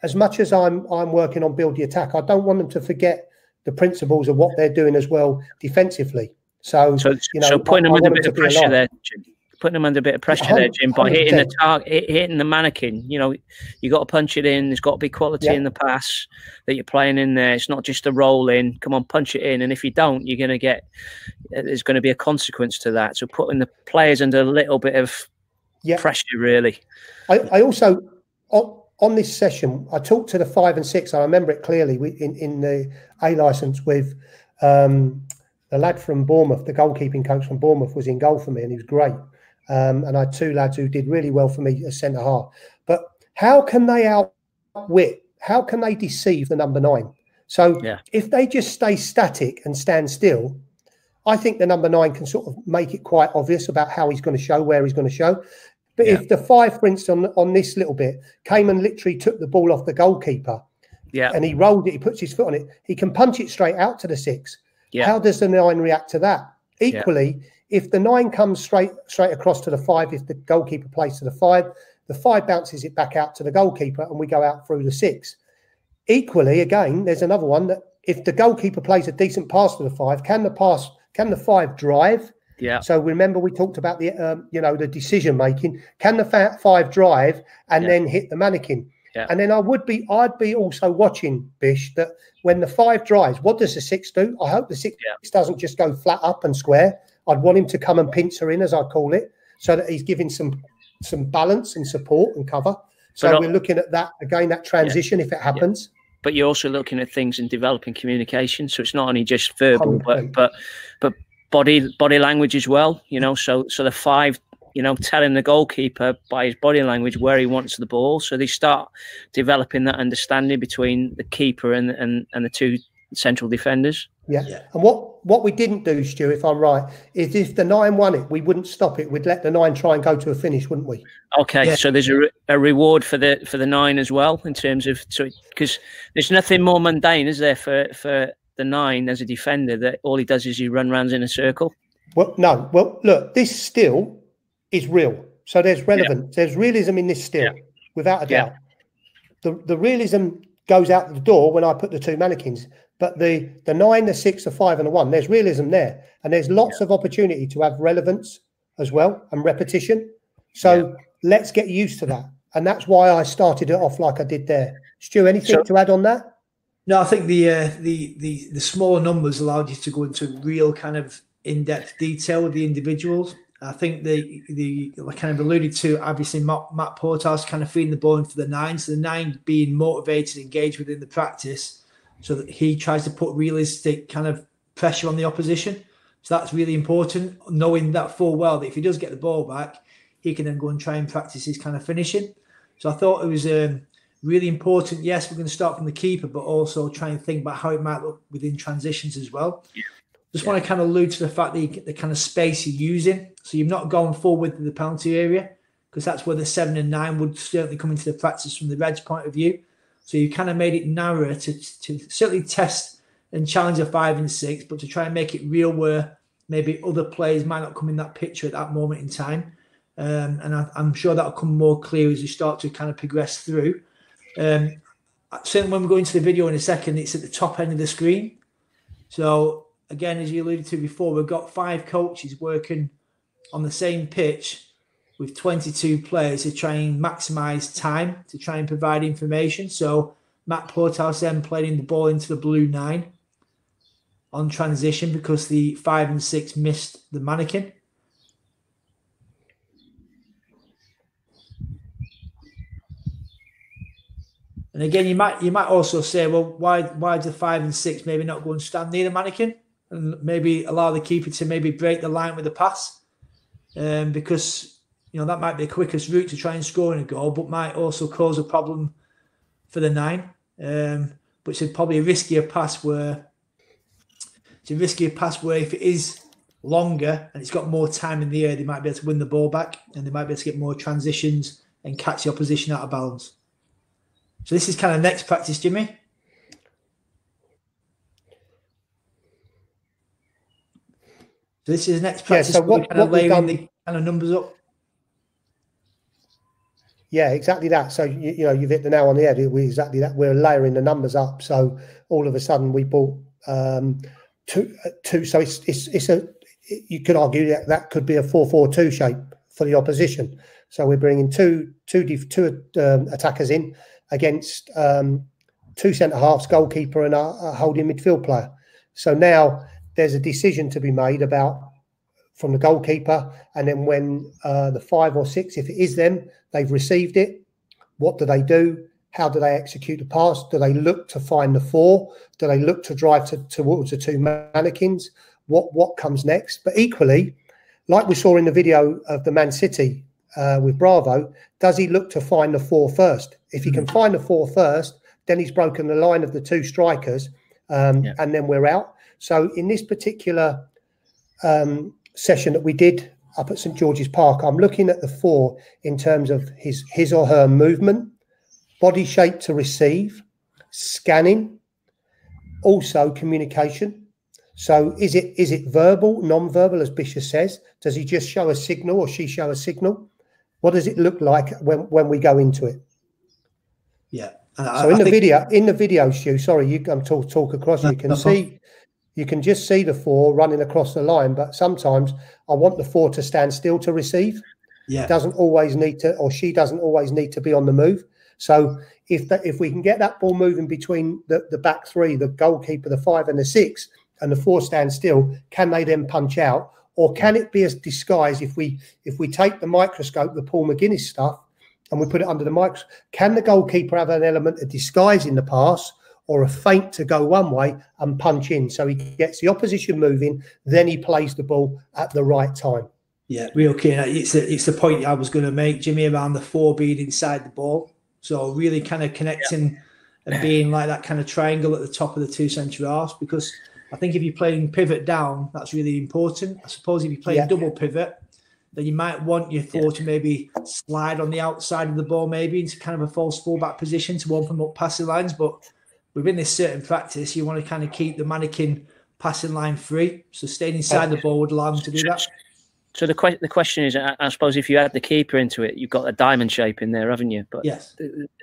as much as I'm working on build the attack, I don't want them to forget the principles of what they're doing as well defensively. So you know, putting them under a bit of pressure there, Jim. Putting them under a bit of pressure there, Jim, by hitting the target, hitting the mannequin. You know, you got to punch it in. There's got to be quality in the pass that you're playing in there. It's not just a roll in. Come on, punch it in. And if you don't, there's going to be a consequence to that. So putting the players under a little bit of pressure, really. I also, on this session, I talked to the 5 and 6. I remember it clearly in the A license with the lad from Bournemouth, the goalkeeping coach from Bournemouth was in goal for me, and he was great. And I had 2 lads who did really well for me as centre half. But how can they outwit? How can they deceive the number 9? So if they just stay static and stand still, I think the number 9 can sort of make it quite obvious about how he's going to show, where he's going to show. But if the 5, for instance, on this little bit, came and literally took the ball off the goalkeeper, and he rolled it, he puts his foot on it, he can punch it straight out to the 6. How does the 9 react to that? Equally, if the 9 comes straight across to the 5, if the goalkeeper plays to the 5 bounces it back out to the goalkeeper and we go out through the 6. Equally, again, there's another one that if the goalkeeper plays a decent pass to the 5, can the 5 drive? So remember we talked about the the decision making. Can the 5 drive and then hit the mannequin? And then I'd be also watching, Bish, that when the 5 drives, what does the 6 do? I hope the 6 doesn't just go flat up and square. I'd want him to come and pincer in, as I call it, so that he's giving some balance and support and cover. So we're looking at that again, that transition if it happens. Yeah. But you're also looking at things in developing communication. So it's not only just verbal, 100%. but body language as well. You know, so the 5, you know, telling the goalkeeper by his body language where he wants the ball. So they start developing that understanding between the keeper and the 2 central defenders. Yeah. And what we didn't do, Stu, if I'm right, is if the 9 won it, we wouldn't stop it. We'd let the 9 try and go to a finish, wouldn't we? Okay, yeah. So there's a reward for the 9 as well, in terms of, because there's nothing more mundane, is there, for the 9 as a defender, that all he does is he run rounds in a circle? Well, no. Well, look, this still is real. So there's relevance. Yeah. There's realism in this still, without a doubt. The realism goes out the door when I put the 2 mannequins. But the 9, the 6, the 5 and the 1, there's realism there. And there's lots of opportunity to have relevance as well and repetition. So let's get used to that. And that's why I started it off like I did there. Stu, anything to add on that? No, I think the smaller numbers allowed you to go into real kind of in-depth detail with the individuals. I think the kind of alluded to, obviously, Matt Porterhouse kind of feeding the ball in for the 9. So the 9 being motivated, engaged within the practice, so that he tries to put realistic kind of pressure on the opposition. So that's really important, knowing that full well that if he does get the ball back, he can then go and try and practice his kind of finishing. So I thought it was really important. Yes, we're going to start from the keeper, but also try and think about how it might look within transitions as well. Just want to kind of allude to the fact that the kind of space you're using. So you've not gone forward to the penalty area, because that's where the 7 and 9 would certainly come into the practice from the Reds' point of view. So you kind of made it narrower to certainly test and challenge a 5 and 6, but to try and make it real where maybe other players might not come in that picture at that moment in time. And I'm sure that'll come more clear as you start to kind of progress through. Certainly when we go into the video in a second, it's at the top end of the screen. So again, as you alluded to before, we've got 5 coaches working on the same pitch with 22 players to try and maximise time, to try and provide information. So Matt Porterhouse then playing the ball into the blue 9 on transition because the 5 and 6 missed the mannequin. And again, you might also say, well, why do the 5 and 6 maybe not go and stand near the mannequin and maybe allow the keeper to maybe break the line with a pass? Because that might be the quickest route to try and score in a goal, but might also cause a problem for the 9. But it's probably a riskier pass where if it is longer and it's got more time in the air, they might be able to win the ball back and they might be able to get more transitions and catch the opposition out of balance. So this is kind of next practice, Jimmy. So this is next practice. So what kind of layering the kind of numbers up. Yeah, exactly that. So you've hit the nail on the head. Exactly that. We're layering the numbers up. So all of a sudden we bought two. So it's you could argue that could be a 4-4-2 shape for the opposition. So we're bringing two attackers in against 2 centre halves, goalkeeper, and a holding midfield player. So now there's a decision to be made from the goalkeeper, and then when the 5 or 6, if it is them, they've received it. What do they do? How do they execute the pass? Do they look to find the 4? Do they look to drive towards the 2 mannequins? What comes next? But equally, like we saw in the video of the Man City with Bravo, does he look to find the 4 first? If he can find the 4 first, then he's broken the line of the 2 strikers, and then we're out. So in this particular session that we did up at St George's Park, I'm looking at the 4 in terms of his or her movement, body shape to receive, scanning, also communication. So is it verbal, non-verbal, as Bishop says? Does he just show a signal or she show a signal? What does it look like when we go into it? Yeah. So in the video, Stu, sorry, you can talk across. You can just see the 4 running across the line, but sometimes I want the 4 to stand still to receive. Yeah. Doesn't always need to, or she doesn't always need to be on the move. So if we can get that ball moving between the back 3, the goalkeeper, the 5 and the 6, and the 4 stand still, can they then punch out? or can it be a disguise if we take the microscope, the Paul McGuinness stuff, and we put it under the microscope? Can the goalkeeper have an element of disguise in the pass, or a feint to go one way and punch in, so he gets the opposition moving, then he plays the ball at the right time? Yeah, real key. It's the point I was going to make, Jimmy, around the 4 being inside the ball. So really kind of connecting and being like that kind of triangle at the top of the 2 centre halves, because I think if you're playing pivot down, that's really important. I suppose if you're playing double pivot, then you might want your 4 to maybe slide on the outside of the ball, maybe into kind of a false fullback position to open up passing lines. But within this certain practice, you want to kind of keep the mannequin passing line free. So staying inside the ball would allow them to do that. So the question is, I suppose, if you add the keeper into it, you've got a diamond shape in there, haven't you? But yes.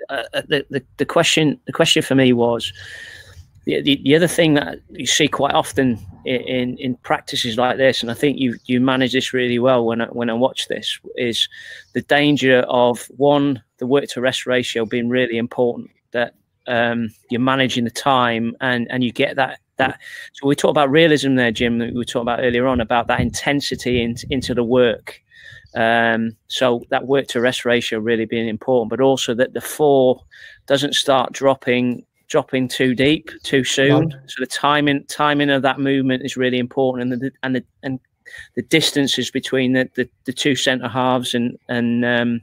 The question for me was, the other thing that you see quite often in practices like this, and I think you manage this really well when I watch this, is the danger of, one, the work to rest ratio being really important, that you're managing the time and you get that. So we talked about realism there, Jim, that we were talking about earlier on, about that intensity into the work. So that work to rest ratio really being important, but also that the 4 doesn't start dropping too deep too soon. So the timing of that movement is really important, and the distances between the 2 centre halves and the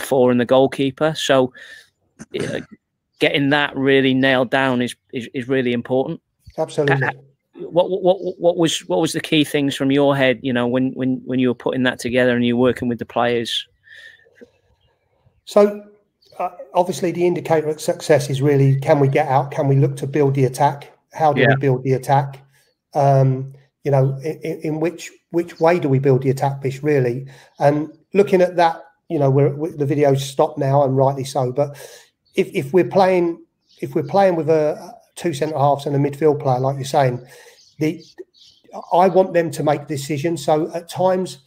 4 and the goalkeeper. So getting that really nailed down is really important. Absolutely. What was the key things from your head, when you were putting that together and you're working with the players? So obviously the indicator of success is really, can we get out? Can we look to build the attack? How do we build the attack? In which way do we build the attack, Bish, really? And looking at that, the video's stopped now, and rightly so. But if we're playing with a 2 centre halves and a midfield player, like you're saying, I want them to make decisions. So at times,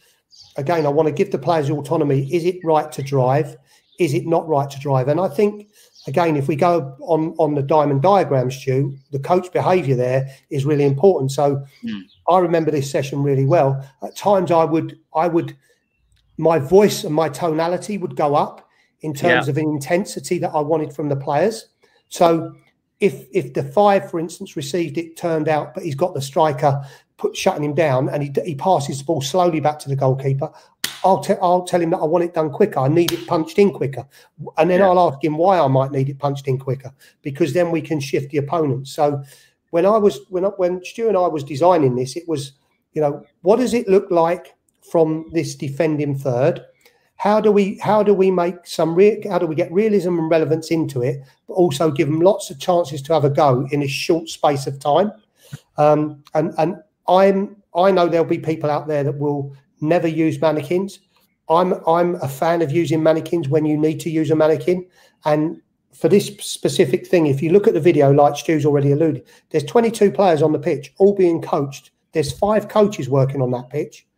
again, I want to give the players autonomy. Is it right to drive? Is it not right to drive? And I think, again, if we go on the diamond diagram, Stu, the coach behaviour there is really important. So I remember this session really well. At times I would my voice and my tonality would go up in terms of an intensity that I wanted from the players. So if the 5, for instance, received it, turned out, but he's got the striker shutting him down, and he passes the ball slowly back to the goalkeeper, I'll tell him that I want it done quicker. I need it punched in quicker. And then I'll ask him why I might need it punched in quicker, because then we can shift the opponent. So when Stu and I was designing this, it was, what does it look like from this defending third? How do we make how do we get realism and relevance into it, but also give them lots of chances to have a go in a short space of time? And I know there'll be people out there that will never use mannequins. I'm a fan of using mannequins when you need to use a mannequin. And for this specific thing, if you look at the video, like Stu's already alluded, there's 22 players on the pitch, all being coached. There's 5 coaches working on that pitch.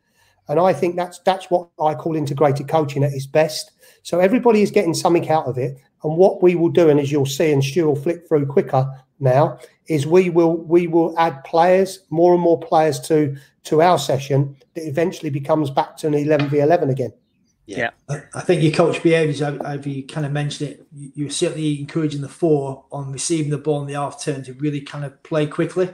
And I think that's what I call integrated coaching at its best. So everybody is getting something out of it. And what we will do, and as you'll see, and Stu will flick through quicker now, is we will add players, more and more players to our session, that eventually becomes back to an 11v11 again. Yeah. I think your coach behaviours, as you kind of mentioned it, you're certainly encouraging the 4 on receiving the ball in the half turn to really kind of play quickly.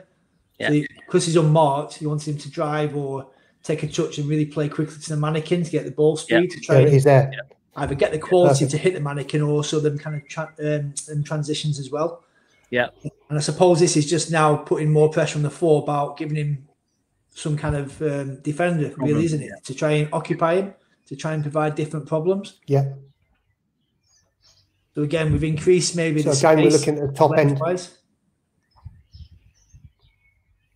Yeah. So because he's unmarked, you want him to drive or take a touch and really play quickly to the mannequin to get the ball speed to try and either get the quality to hit the mannequin, or also them kind of transitions as well. Yeah. And I suppose this is just now putting more pressure on the 4 about giving him some kind of defender, really, isn't it? To try and occupy him, to try and provide different problems. Yeah. So again, we've increased maybe the again, we're looking at the top end.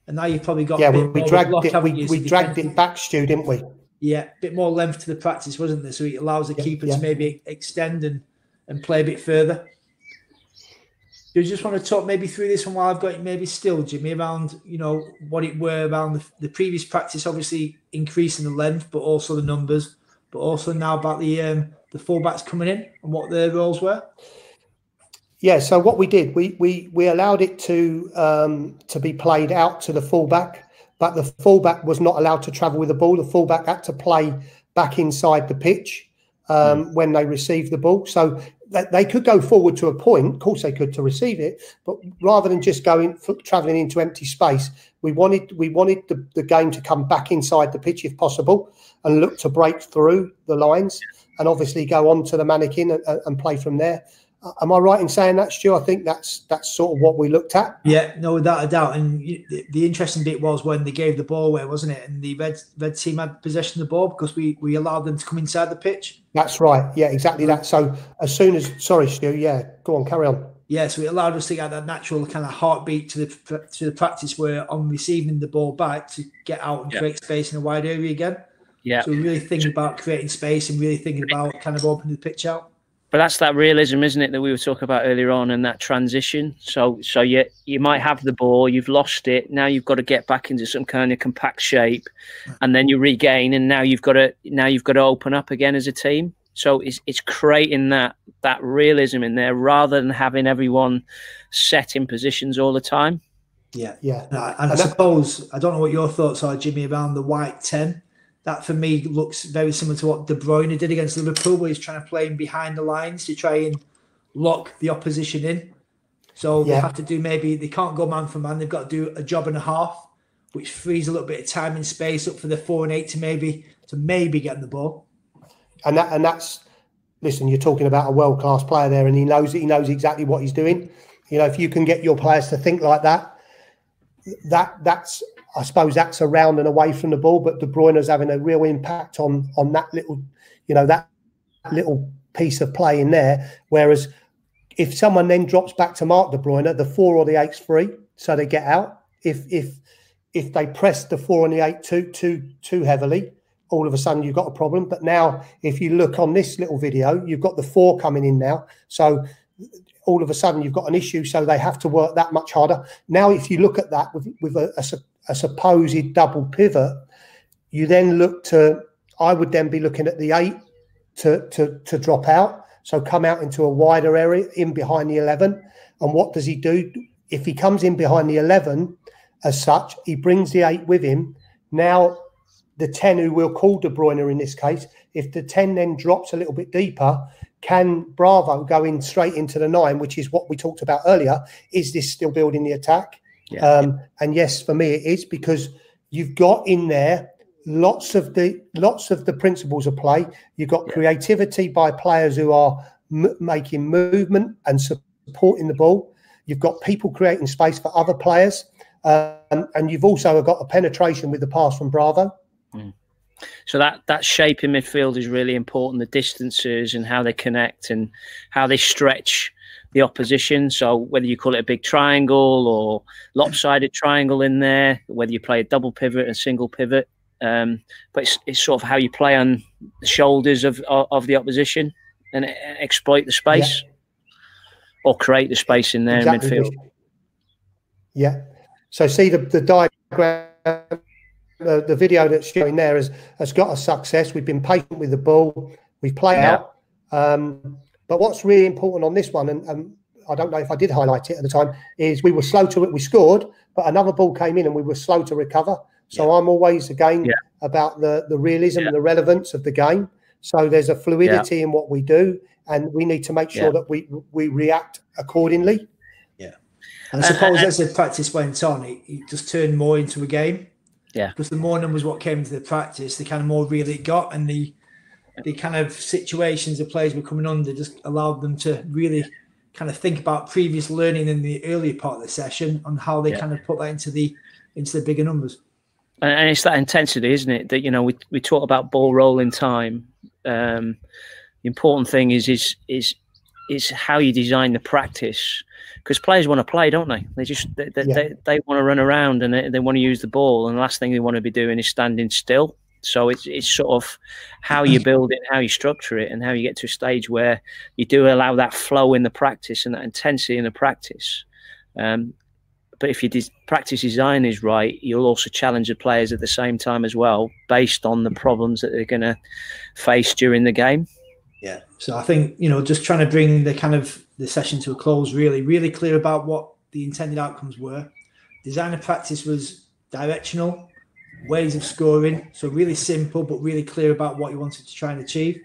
And now you've probably got we dragged it back, Stu, didn't we? Yeah, a bit more length to the practice, wasn't there? So it allows the keeper to maybe extend and play a bit further. Do you just want to talk maybe through this one while I've got it maybe still, Jimmy, around, what it were around the previous practice, obviously increasing the length, but also the numbers, but also now about the fullbacks coming in and what their roles were? Yeah, so what we did, we allowed it to be played out to the fullback, but the fullback was not allowed to travel with the ball. The fullback had to play back inside the pitch when they received the ball. So they could go forward to a point, of course they could, to receive it, but rather than just travelling into empty space, we wanted the game to come back inside the pitch if possible and look to break through the lines and obviously go on to the mannequin and play from there. Am I right in saying that, Stu? I think that's sort of what we looked at. Yeah, no, without a doubt. And the interesting bit was when they gave the ball away, wasn't it? And the red team had possession of the ball because we allowed them to come inside the pitch. That's right. Yeah, exactly that. So as soon as, sorry, Stu, yeah, go on, carry on. Yeah, so it allowed us to get that natural kind of heartbeat to the practice where on receiving the ball back to get out and create space in a wide area again. Yeah. So we're really thinking about creating space and really thinking about kind of opening the pitch out. But that's that realism, isn't it, that we were talking about earlier on, and that transition. So you might have the ball, you've lost it, now you've got to get back into some kind of compact shape, and then you regain, and now you've got to open up again as a team. So it's creating that realism in there rather than having everyone set in positions all the time. Yeah, yeah. And I suppose, I don't know what your thoughts are, Jimmy, around the white 10. That, for me, looks very similar to what De Bruyne did against Liverpool, where he's trying to play in behind the lines to try and lock the opposition in. So they have to do, maybe they can't go man for man. They've got to do a job and a half, which frees a little bit of time and space up for the 4 and 8 to maybe get the ball. And that's, listen, you're talking about a world-class player there, and he knows exactly what he's doing. You know, if you can get your players to think like that, that's I suppose that's around and away from the ball, but De Bruyne's having a real impact on that little, that little piece of play in there. Whereas if someone then drops back to mark De Bruyne, the 4 or the 8's free, so they get out. If they press the 4 and the 8 too heavily, all of a sudden you've got a problem. But now, if you look on this little video, you've got the 4 coming in now, so all of a sudden you've got an issue. So they have to work that much harder. Now, if you look at that with a supposed double pivot, you then I would then be looking at the 8 to drop out, so come out into a wider area in behind the 11. And what does he do? If he comes in behind the 11 as such, he brings the 8 with him. Now the 10, who we'll call De Bruyne in this case, if the 10 then drops a little bit deeper, can Bravo go in straight into the 9, which is what we talked about earlier? Is this still building the attack? Yeah. And yes, for me it is, because you've got in there lots of the principles of play. You've got creativity by players who are making movement and supporting the ball. You've got people creating space for other players, and you've also got a penetration with the pass from Bravo. So that shape in midfield is really important, the distances and how they connect and how they stretch the opposition. So whether you call it a big triangle or lopsided triangle in there, whether you play a double pivot and single pivot, but it's sort of how you play on the shoulders of the opposition and exploit the space or create the space in there in midfield. Yeah. So see the diagram, the video that's showing there has got a success. We've been patient with the ball. We've played out. But what's really important on this one, and I don't know if I did highlight it at the time, is we were slow to it. We scored, but another ball came in and we were slow to recover. So I'm always, again, about the realism and the relevance of the game. So there's a fluidity in what we do, and we need to make sure that we react accordingly. Yeah. And I suppose as the practice went on, it just turned more into a game. Yeah. Because the more numbers what came into the practice, the kind of more real it got, and the kind of situations the players were coming under just allowed them to really kind of think about previous learning in the earlier part of the session on how they kind of put that into the bigger numbers. And it's that intensity, isn't it? That we talk about ball rolling time. The important thing is how you design the practice, because players want to play, don't they? They want to run around and they want to use the ball, and the last thing they want to be doing is standing still. So it's sort of how you build it, how you structure it, and how you get to a stage where you do allow that flow in the practice and that intensity in the practice. But if your practice design is right, you'll also challenge the players at the same time as well, based on the problems that they're going to face during the game. Yeah. So I think, just trying to bring the session to a close, really clear about what the intended outcomes were. Design of practice was directional. ways of scoring. So really simple, but really clear about what you wanted to try and achieve.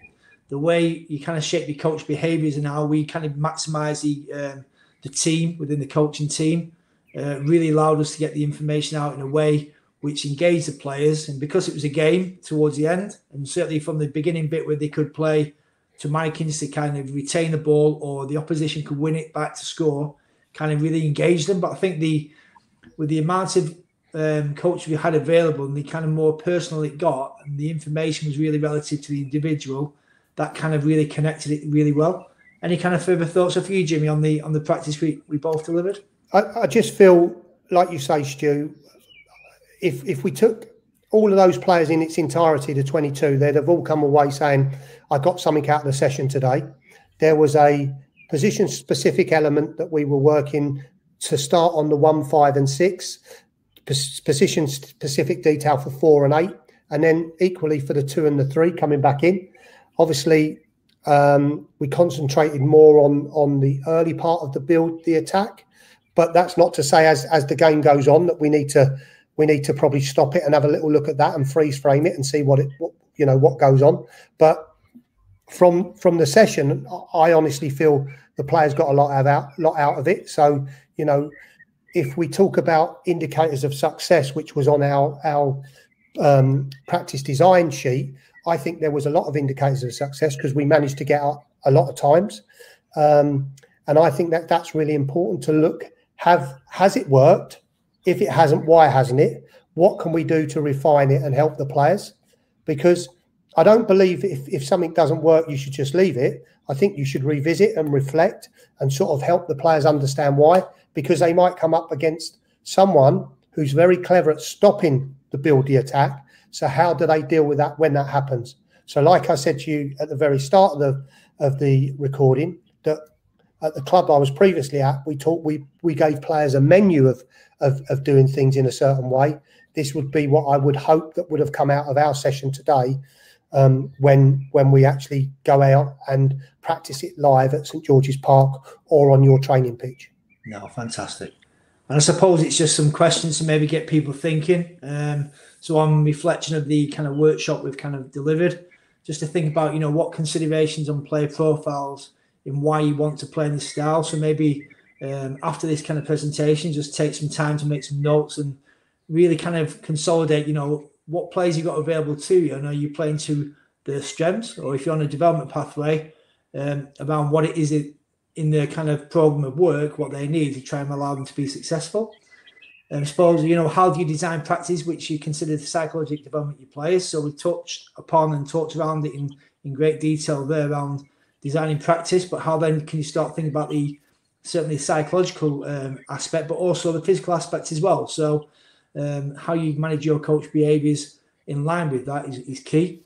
The way you kind of shape your coach behaviours and how we kind of maximise the team within the coaching team really allowed us to get the information out in a way which engaged the players. And because it was a game towards the end, and certainly from the beginning bit where they could play to mannequins to kind of retain the ball or the opposition could win it back to score, kind of really engaged them. But I think with the amount of coaches we had available and the kind of more personal it got, and the information was really relative to the individual, that kind of really connected it really well. Any kind of further thoughts of you, Jimmy, on the practice we both delivered? I just feel, like you say, Stu, if we took all of those players in its entirety, the 22, they'd have all come away saying, I got something out of the session today. There was a position-specific element that we were working to start on the 1, 5 and 6, position-specific detail for 4 and 8, and then equally for the 2 and the 3 coming back in. Obviously, we concentrated more on the early part of the build, the attack, but that's not to say as the game goes on that we need to probably stop it and have a little look at that and freeze frame it and see what goes on. But from the session, I honestly feel the players got a lot out of it. So, if we talk about indicators of success, which was on our practice design sheet, I think there was a lot of indicators of success because we managed to get out a lot of times. And I think that's really important to look, has it worked? If it hasn't, why hasn't it? What can we do to refine it and help the players? Because I don't believe if something doesn't work, you should just leave it. I think you should revisit and reflect and sort of help the players understand why, because they might come up against someone who's very clever at stopping the build, the attack. So how do they deal with that when that happens? So like I said to you at the very start of the recording, that at the club I was previously at, we gave players a menu of doing things in a certain way. This would be what I would hope that would have come out of our session today, when we actually go out and practice it live at St George's Park or on your training pitch. No, fantastic. And I suppose it's just some questions to maybe get people thinking. So on reflection of the kind of workshop we've kind of delivered, just to think about, what considerations on player profiles and why you want to play in this style. So maybe after this kind of presentation, just take some time to make some notes and really kind of consolidate, what players you've got available to you. Are you playing to their strengths, or if you're on a development pathway, around what it is in their kind of program of work, what they need to try and allow them to be successful. And I suppose, how do you design practice which you consider the psychological development of your players? So we touched upon and talked around it in great detail there around designing practice, but how then can you start thinking about certainly the psychological aspect, but also the physical aspect as well. So how you manage your coach behaviours in line with that is key.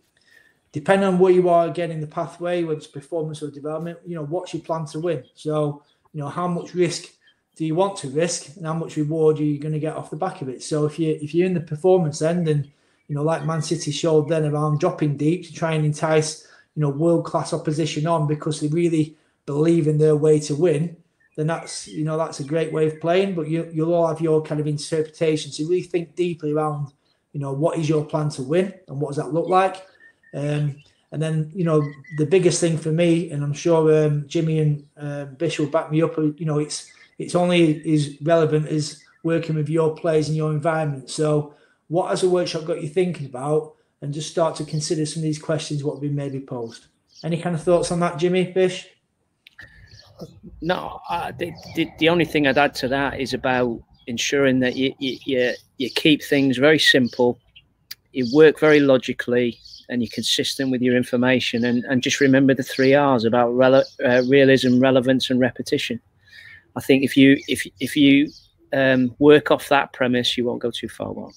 Depending on where you are again in the pathway, whether it's performance or development, what's your plan to win? So, how much risk do you want to risk, and how much reward are you going to get off the back of it? So if you're in the performance end, and like Man City showed then around dropping deep to try and entice world-class opposition on because they really believe in their way to win, then that's a great way of playing. But you'll all have your kind of interpretation. So really think deeply around what is your plan to win and what does that look like. And then the biggest thing for me, and I'm sure Jimmy and Bish will back me up, it's only as relevant as working with your players in your environment. So what has a workshop got you thinking about? And just start to consider some of these questions what have been maybe posed. Any kind of thoughts on that, Jimmy, Bish? No, the only thing I'd add to that is about ensuring that you keep things very simple, you work very logically, and you're consistent with your information. And just remember the 3 R's about realism, relevance, and repetition. I think if you work off that premise, you won't go too far wrong.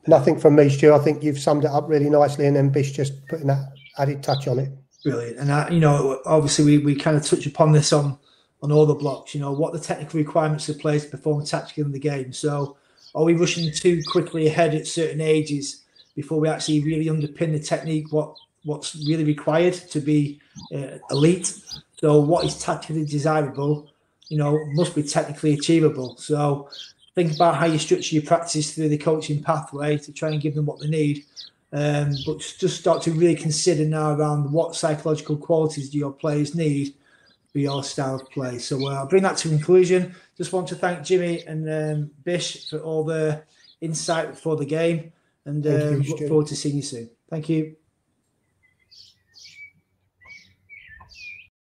Nothing from me, Stu. I think you've summed it up really nicely, and then Bish just putting that added touch on it. Brilliant. And obviously we kind of touch upon this on all the blocks. What the technical requirements of players to perform tactically in the game. So are we rushing too quickly ahead at certain ages before we actually really underpin the technique? What's really required to be elite? So what is tactically desirable, must be technically achievable. So think about how you structure your practice through the coaching pathway to try and give them what they need. But just start to really consider now around what psychological qualities do your players need for your style of play. So I'll bring that to conclusion. Just want to thank Jimmy and Bish for all the insight for the game, and look forward to seeing you soon. Thank you.